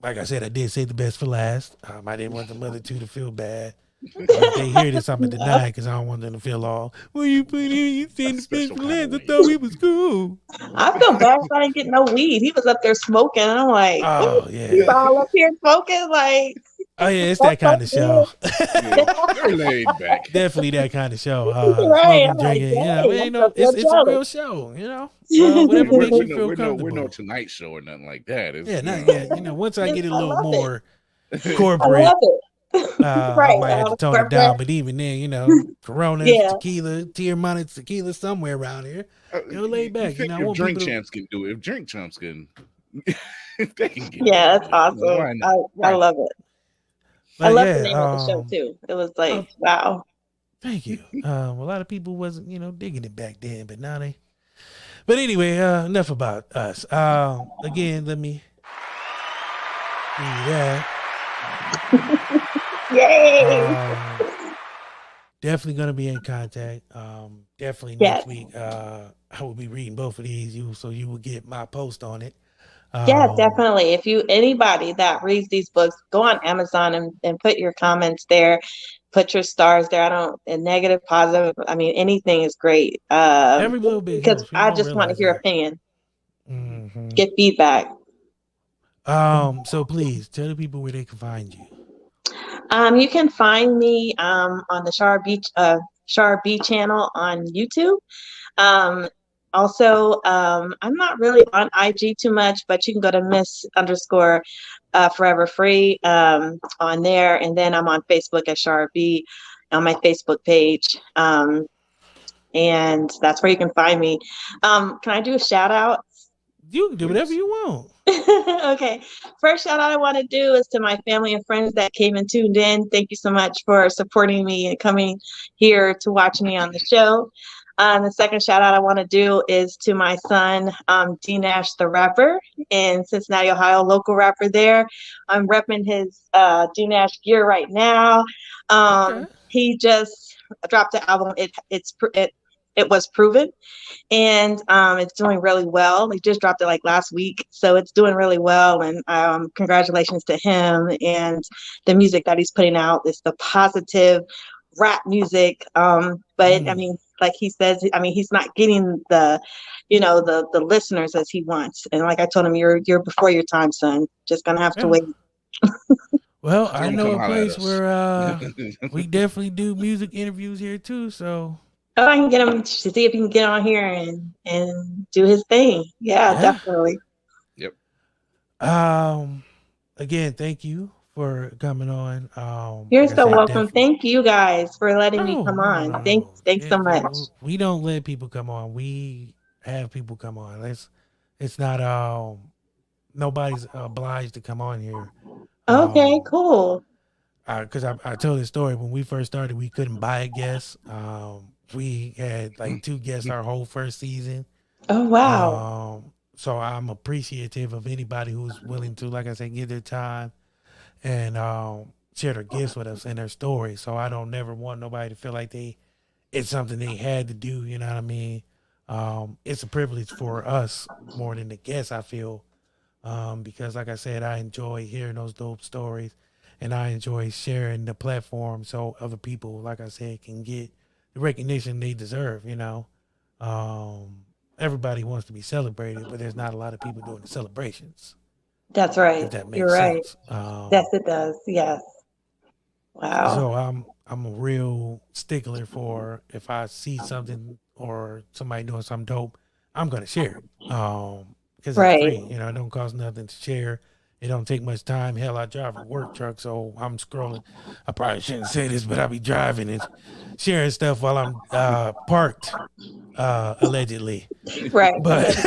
Like I said, I did say the best for last. I didn't want the other two to feel bad. If they hear this, I'm gonna deny because I don't want them to feel all. Well, you put in, you said the best for last. I thought we was cool. I feel bad if I didn't get no weed. He was up there smoking. And I'm like, Oh what? yeah. He's all up here smoking. Like, Oh yeah, it's that kind of show. They're laid back. Definitely that kind of show. Right, Smoking, I'm like, drinking. dang, Ain't I'm no, so it's a jealous. real show. Whatever We're, makes you no, feel we're, no, comfortable. we're no Tonight Show or nothing like that. It's, Yeah, you not know. yet. Once I get it a I little love it. more I corporate, love it. I Right. might have to tone it down. But even then, Coronas, Yeah. tequila, Tier-Money tequila somewhere around here. Lay back. I If want Drink people to. Champs can do it, if Drink Champs can, if they can get Yeah, it, that's awesome. why not? I love it. But I love yeah, the name of the show too. It was like, wow. Thank you. A lot of people wasn't, digging it back then, but now they. But anyway, enough about us. Again, let me do that. Yay! Definitely gonna be in contact. Definitely Yes. next week. I will be reading both of these, so you will get my post on it. Yeah, definitely. If anybody that reads these books, go on Amazon and put your comments there, put your stars there. I don't, and negative, positive. I mean, anything is great. Every little bit Because helps. People I don't just want to realize hear that. opinion, Mm-hmm. get feedback. So please tell the people where they can find you. You can find me on the Chara Bee channel on YouTube. Um, Also, I'm not really on IG too much, but you can go to Miss underscore Forever Free on there, and then I'm on Facebook at Chara Bee on my Facebook page, and that's where you can find me. Can I do a shout out? You can do whatever you want. Okay. First shout out I want to do is to my family and friends that came and tuned in. Thank you so much for supporting me and coming here to watch me on the show. The second shout out I want to do is to my son, D Nash, the rapper in Cincinnati, Ohio, local rapper there. I'm repping his D Nash gear right now. Okay. He just dropped the album. It was proven, and it's doing really well. He just dropped it like last week, so it's doing really well. And congratulations to him and the music that he's putting out. It's the positive rap music, but I mean, like he says, I mean, he's not getting the, the listeners as he wants. And like I told him, you're before your time, son. Just gonna have to wait. Well, I Don't know come a holler at place us. where we definitely do music interviews here too. So Oh, I can get him to see if he can get on here and do his thing. Yeah, definitely. Yep. Again, thank you for coming on. You're like I so said, welcome. definitely- Thank you guys for letting me come on. No. Thanks so much. We don't let people come on. We have people come on. It's not nobody's obliged to come on here. Okay, cool. Because I told this story when we first started, we couldn't buy a guest. We had like 2 guests our whole first season. Oh, wow. So I'm appreciative of anybody who's willing to, like I said, give their time and share their gifts with us and their stories. So I don't never want nobody to feel like it's something they had to do. You know what I mean? It's a privilege for us more than the guests, I feel, because like I said, I enjoy hearing those dope stories and I enjoy sharing the platform so other people, like I said, can get the recognition they deserve. Everybody wants to be celebrated, but there's not a lot of people doing the celebrations. That's right. If that makes You're right. sense. Yes, it does. Yes. Wow. So I'm a real stickler for if I see something or somebody doing something dope, I'm gonna share it. Because it's free. It don't cost nothing to share. It don't take much time. Hell, I drive a work truck, so I'm scrolling. I probably shouldn't say this, but I be driving and sharing stuff while I'm parked, allegedly. Right. But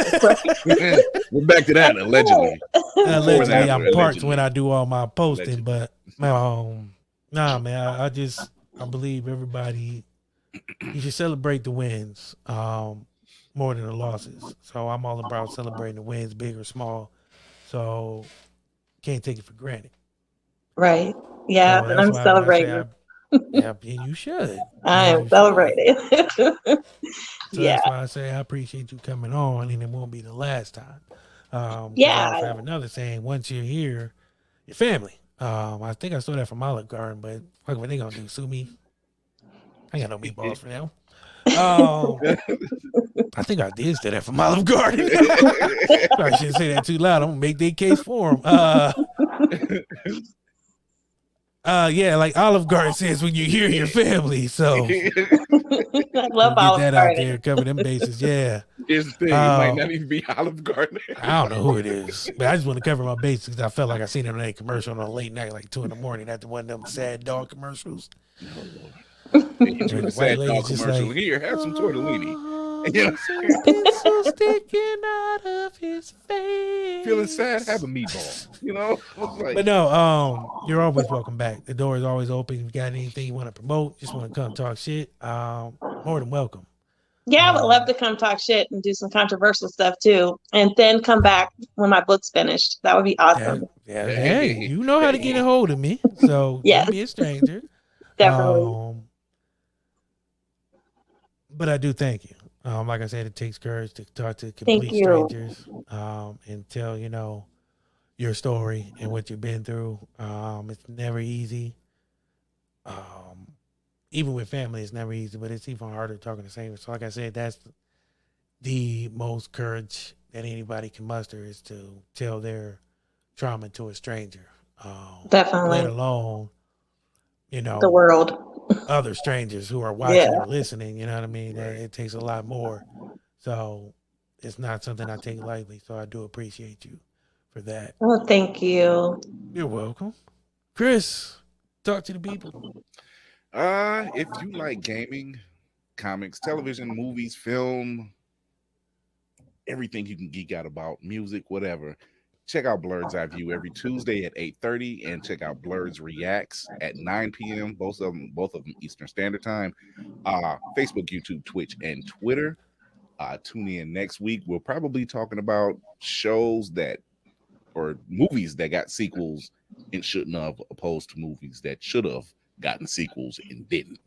we're back to that. Allegedly. Allegedly, I'm parked when I do all my posting. But nah, man, I believe everybody. You should celebrate the wins more than the losses. So I'm all about celebrating the wins, big or small. So can't take it for granted. Right. Yeah, So and I'm celebrating. Yeah, and you should. I am celebrating. That's why I say I appreciate you coming on, and it won't be the last time. I have another saying: once you're here, your family. I think I stole that from Olive Garden, but what they gonna do? Sue me? I ain't got no meatballs for them. I think I did steal that from Olive Garden. Probably shouldn't say that too loud. I'm gonna make their case for them. Yeah, like Olive Garden says, when you hear your family. So I love Olive get that Garden. out there, cover them bases. Yeah. Here's the thing: it might not even be Olive Garden. I don't know who it is, but I just want to cover my bases because I felt like I seen it on a commercial on a late night, like 2 a.m. after one of them sad dog commercials. The sad dog commercial. Like, Here, have some tortellini. Pencil sticking out of his face. Feeling sad? Have a meatball. But no, you're always welcome back. The door is always open. If you got anything you want to promote, just want to come talk shit, more than welcome. Yeah, I would love to come talk shit and do some controversial stuff too, and then come back when my book's finished. That would be awesome. Yeah. Hey, you know how to get a hold of me, so yes. Don't be a stranger. Definitely. But I do thank you. Like I said, it takes courage to talk to Thank complete you. strangers and tell, your story and what you've been through. It's never easy. Um, Even with family, it's never easy, but it's even harder talking to strangers. So, like I said, that's the most courage that anybody can muster is to tell their trauma to a stranger. Let Definitely. alone, The world. other strangers who are Yeah. watching or listening. You know what I mean? It takes a lot more. So it's not something I take lightly. So I do appreciate you for that. Oh, thank you. You're welcome. Chris, talk to the people. If you like gaming, comics, television, movies, film, everything you can geek out about, music, whatever, check out Blurred's Eye View every Tuesday at 8:30, and check out Blurred's Reacts at 9 p.m. Both of them Eastern Standard Time. Facebook, YouTube, Twitch, and Twitter. Tune in next week. We'll probably be talking about shows or movies that got sequels and shouldn't have, opposed to movies that should have gotten sequels and didn't.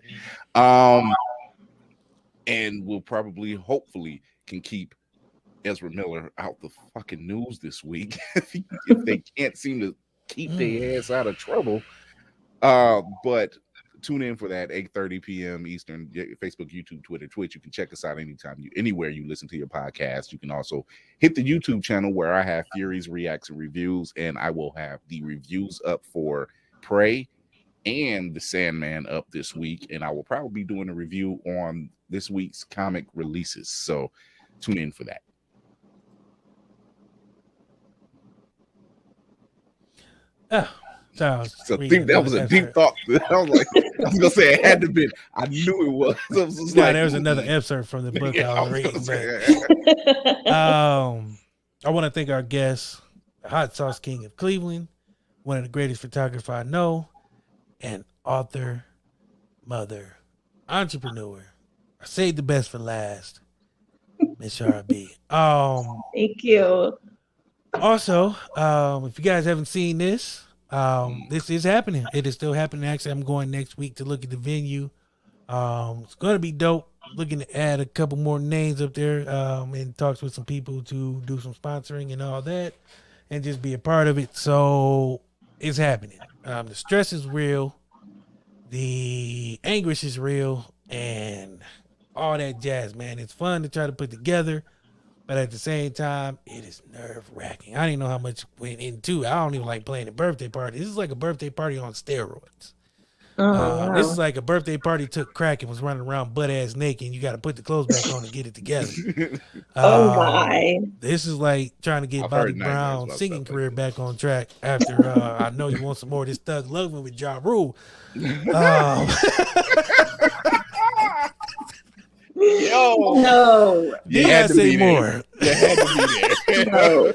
And we'll probably, hopefully, can keep Ezra Miller out the fucking news this week if they can't seem to keep their ass out of trouble. But tune in for that 8:30 p.m. Eastern. Facebook, YouTube, Twitter, Twitch. You can check us out anywhere you listen to your podcast. You can also hit the YouTube channel where I have Fury's reacts and reviews, and I will have the reviews up for Prey and The Sandman up this week, and I will probably be doing a review on this week's comic releases. So tune in for that. So I think that was a deep thought. I was gonna say it had to be. I knew it was. There was another excerpt from the book I was reading. I want to thank our guest, the Hot Sauce King of Cleveland, one of the greatest photographers I know, and author, mother, entrepreneur. I saved the best for last, Miss Chara Bee. Thank you. Also, if you guys haven't seen this, this is happening. It is still happening. Actually, I'm going next week to look at the venue. It's going to be dope. Looking to add a couple more names up there and talks with some people to do some sponsoring and all that and just be a part of it. So it's happening. The stress is real. The anguish is real and all that jazz, man. It's fun to try to put together. But at the same time, it is nerve-wracking. I didn't know how much went into it. I don't even like playing a birthday party. This is like a birthday party on steroids. Wow. This is like a birthday party took crack and was running around butt-ass naked, and you got to put the clothes back on to get it together. Oh, my. This is like trying to get Bobby Brown's singing career back on track after I Know You Want Some More of This Thug Lovin' with Ja Rule. Yo, No. You had to say more. You had to be there. No.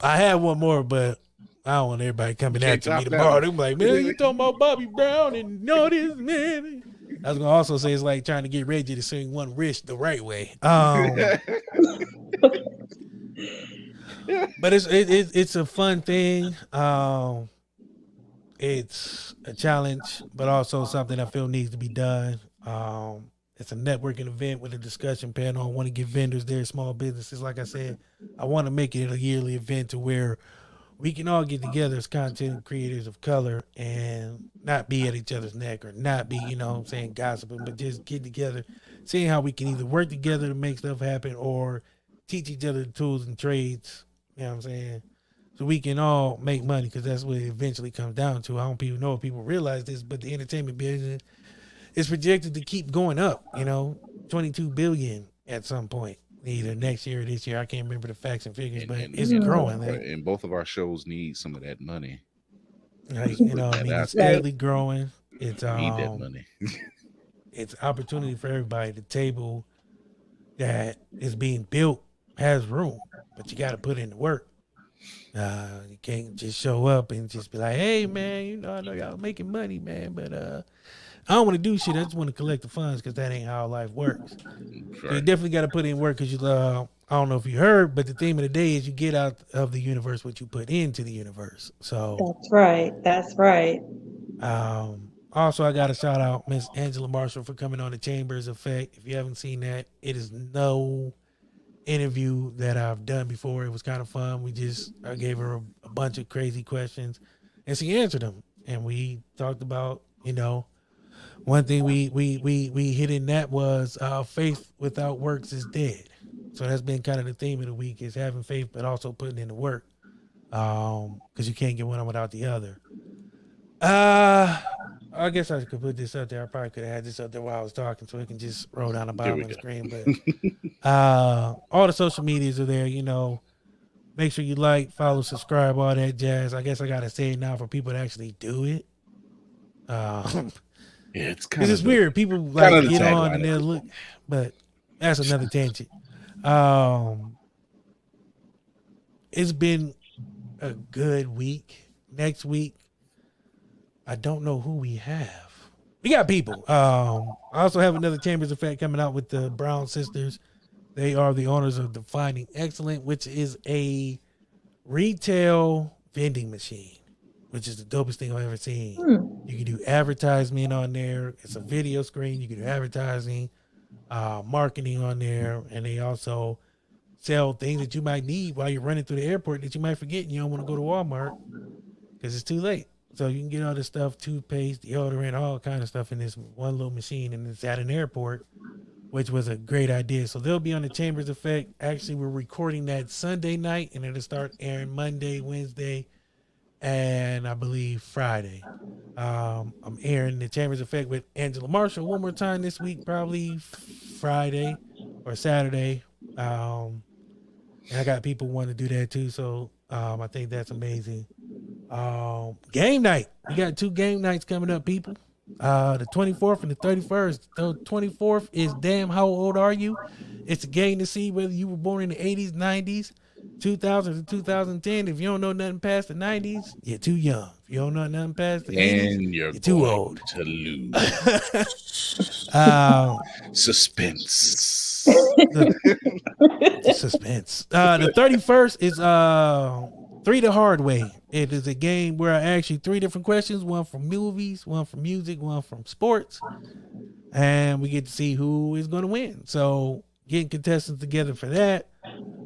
I had one more, but I don't want everybody coming after me tomorrow. They're like, man, you talking about Bobby Brown and know this, man. I was gonna also say it's like trying to get Reggie to sing One Wish the right way. But it's a fun thing. It's a challenge, but also something I feel needs to be done. It's a networking event with a discussion panel. I want to get vendors there, small businesses. Like I said, I want to make it a yearly event to where we can all get together as content creators of color and not be at each other's neck or not be, gossiping, but just get together, seeing how we can either work together to make stuff happen or teach each other the tools and trades, so we can all make money, because that's what it eventually comes down to. I don't know if people realize this, but the entertainment business is projected to keep going up, 22 billion at some point, either next year or this year. I can't remember the facts and figures, but it's growing. And both of our shows need some of that money. It's steadily growing. It's need that money. It's opportunity for everybody. The table that is being built has room, but you got to put in the work. You can't just show up and just be like, hey man, I know y'all making money, man, but I don't want to do shit. I just want to collect the funds, because that ain't how life works. Sure. So you definitely got to put in work, because I don't know if you heard, but the theme of the day is you get out of the universe what you put into the universe. So That's right. Also, I got to shout out Miss Angela Marshall for coming on the Chambers Effect. If you haven't seen that, it is no interview that I've done before. It was kind of fun. I gave her a bunch of crazy questions, and she answered them. And we talked about, one thing we hit in that was faith without works is dead. So that's been kind of the theme of the week, is having faith but also putting in the work, because you can't get one without the other. I guess I could put this up there. I probably could have had this up there while I was talking, so it can just roll down the bottom of the screen. But all the social medias are there. Make sure you like, follow, subscribe, all that jazz. I guess I gotta say it now for people to actually do it. Yeah, it's kind of weird. People like get on and they'll look, but that's another tangent. It's been a good week. Next week, I don't know who we have. We got people. I also have another Chambers Effect coming out with the Brown sisters. They are the owners of Defining Excellent, which is a retail vending machine, which is the dopest thing I've ever seen. You can do advertisement on there. It's a video screen. You can do advertising, marketing on there. And they also sell things that you might need while you're running through the airport that you might forget and you don't want to go to Walmart because it's too late. So you can get all this stuff, toothpaste, deodorant, all kind of stuff in this one little machine, and it's at an airport, which was a great idea. So they'll be on the Chambers Effect. Actually, we're recording that Sunday night, and it'll start airing Monday, Wednesday, and I believe Friday. I'm airing the Chambers Effect with Angela Marshall one more time this week, probably Friday or Saturday. And I got people wanting to do that too, so I think that's amazing. Game night. We got 2 game nights coming up, people. The 24th and the 31st. The 24th is Damn How Old Are You? It's a game to see whether you were born in the 80s, 90s, 2000 to 2010. If you don't know nothing past the 90s, you're too young. If you don't know nothing past the 80s, you're too old to lose. Suspense. Suspense. The 31st is 3 the Hard Way. It is a game where I ask you 3 different questions, one from movies, one from music, one from sports, and we get to see who is going to win. So getting contestants together for that.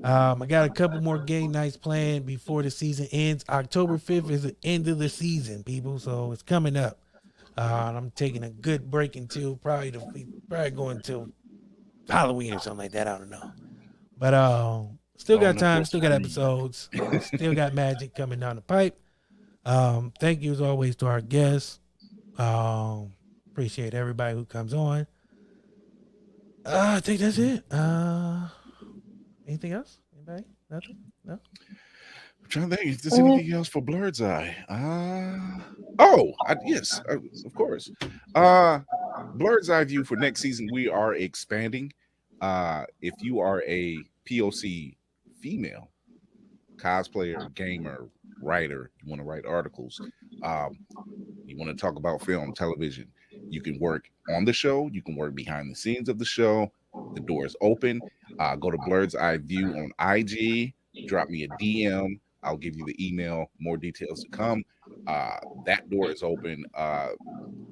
I got a couple more game nights planned before the season ends. October 5th is the end of the season, people, so it's coming up. And I'm taking a good break until probably going till Halloween or something like that. I don't know, but still got time, still got episodes, still got magic coming down the pipe. Thank you as always to our guests. Appreciate everybody who comes on. I think that's it. Anything else? Anybody? Nothing? No? I'm trying to think if there's anything else for Blurred's Eye. Yes, of course. Blurred's Eye View for next season, we are expanding. If you are a POC female cosplayer, gamer, writer, you want to write articles, you want to talk about film, television, you can work on the show, you can work behind the scenes of the show. The door is open. Go to Blurred's Eye View on IG, drop me a DM, I'll give you the email, more details to come. That door is open.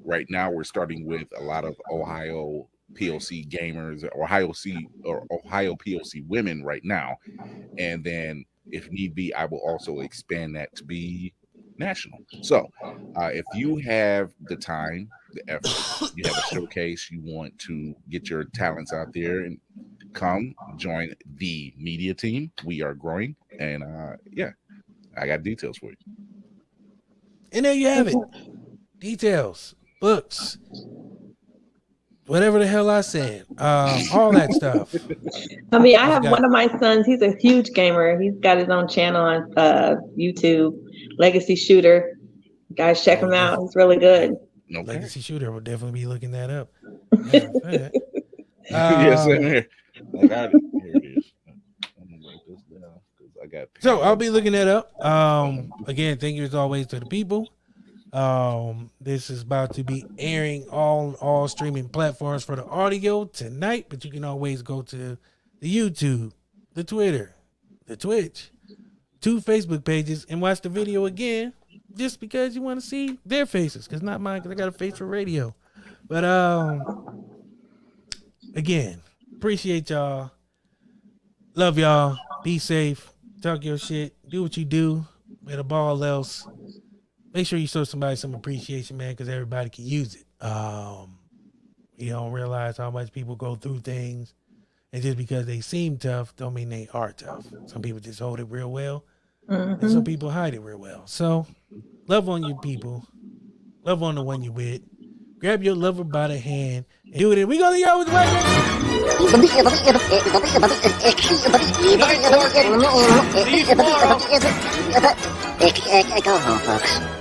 Right now we're starting with a lot of Ohio POC gamers, Ohio POC women right now, and then if need be, I will also expand that to be national. So if you have the time, the effort, you have a showcase, you want to get your talents out there, and come join the media team. We are growing, and I got details for you. And there you have it. Details, books, whatever the hell I said, all that stuff. I mean, I have one of my sons. He's a huge gamer. He's got his own channel on YouTube, Legacy Shooter. Guys, check him out. He's really good. Okay. Legacy Shooter will definitely be looking that up. Yes, here. I got it. Here it is. I'm gonna write this down because I got. So I'll be looking that up. Again, thank you as always to the people. This is about to be airing on all streaming platforms for the audio tonight, but you can always go to the YouTube, the Twitter, the Twitch, 2 Facebook pages, and watch the video again just because you want to see their faces, because not mine, because I got a face for radio. But again, appreciate y'all. Love y'all. Be safe. Talk your shit. Do what you do. With a ball else. Make sure you show somebody some appreciation, man, because everybody can use it. You don't realize how much people go through things, and just because they seem tough don't mean they are tough. Some people just hold it real well, and some people hide it real well. So love on your people. Love on the one you with. Grab your lover by the hand and do it. We gonna y'all with the right. Go home, folks.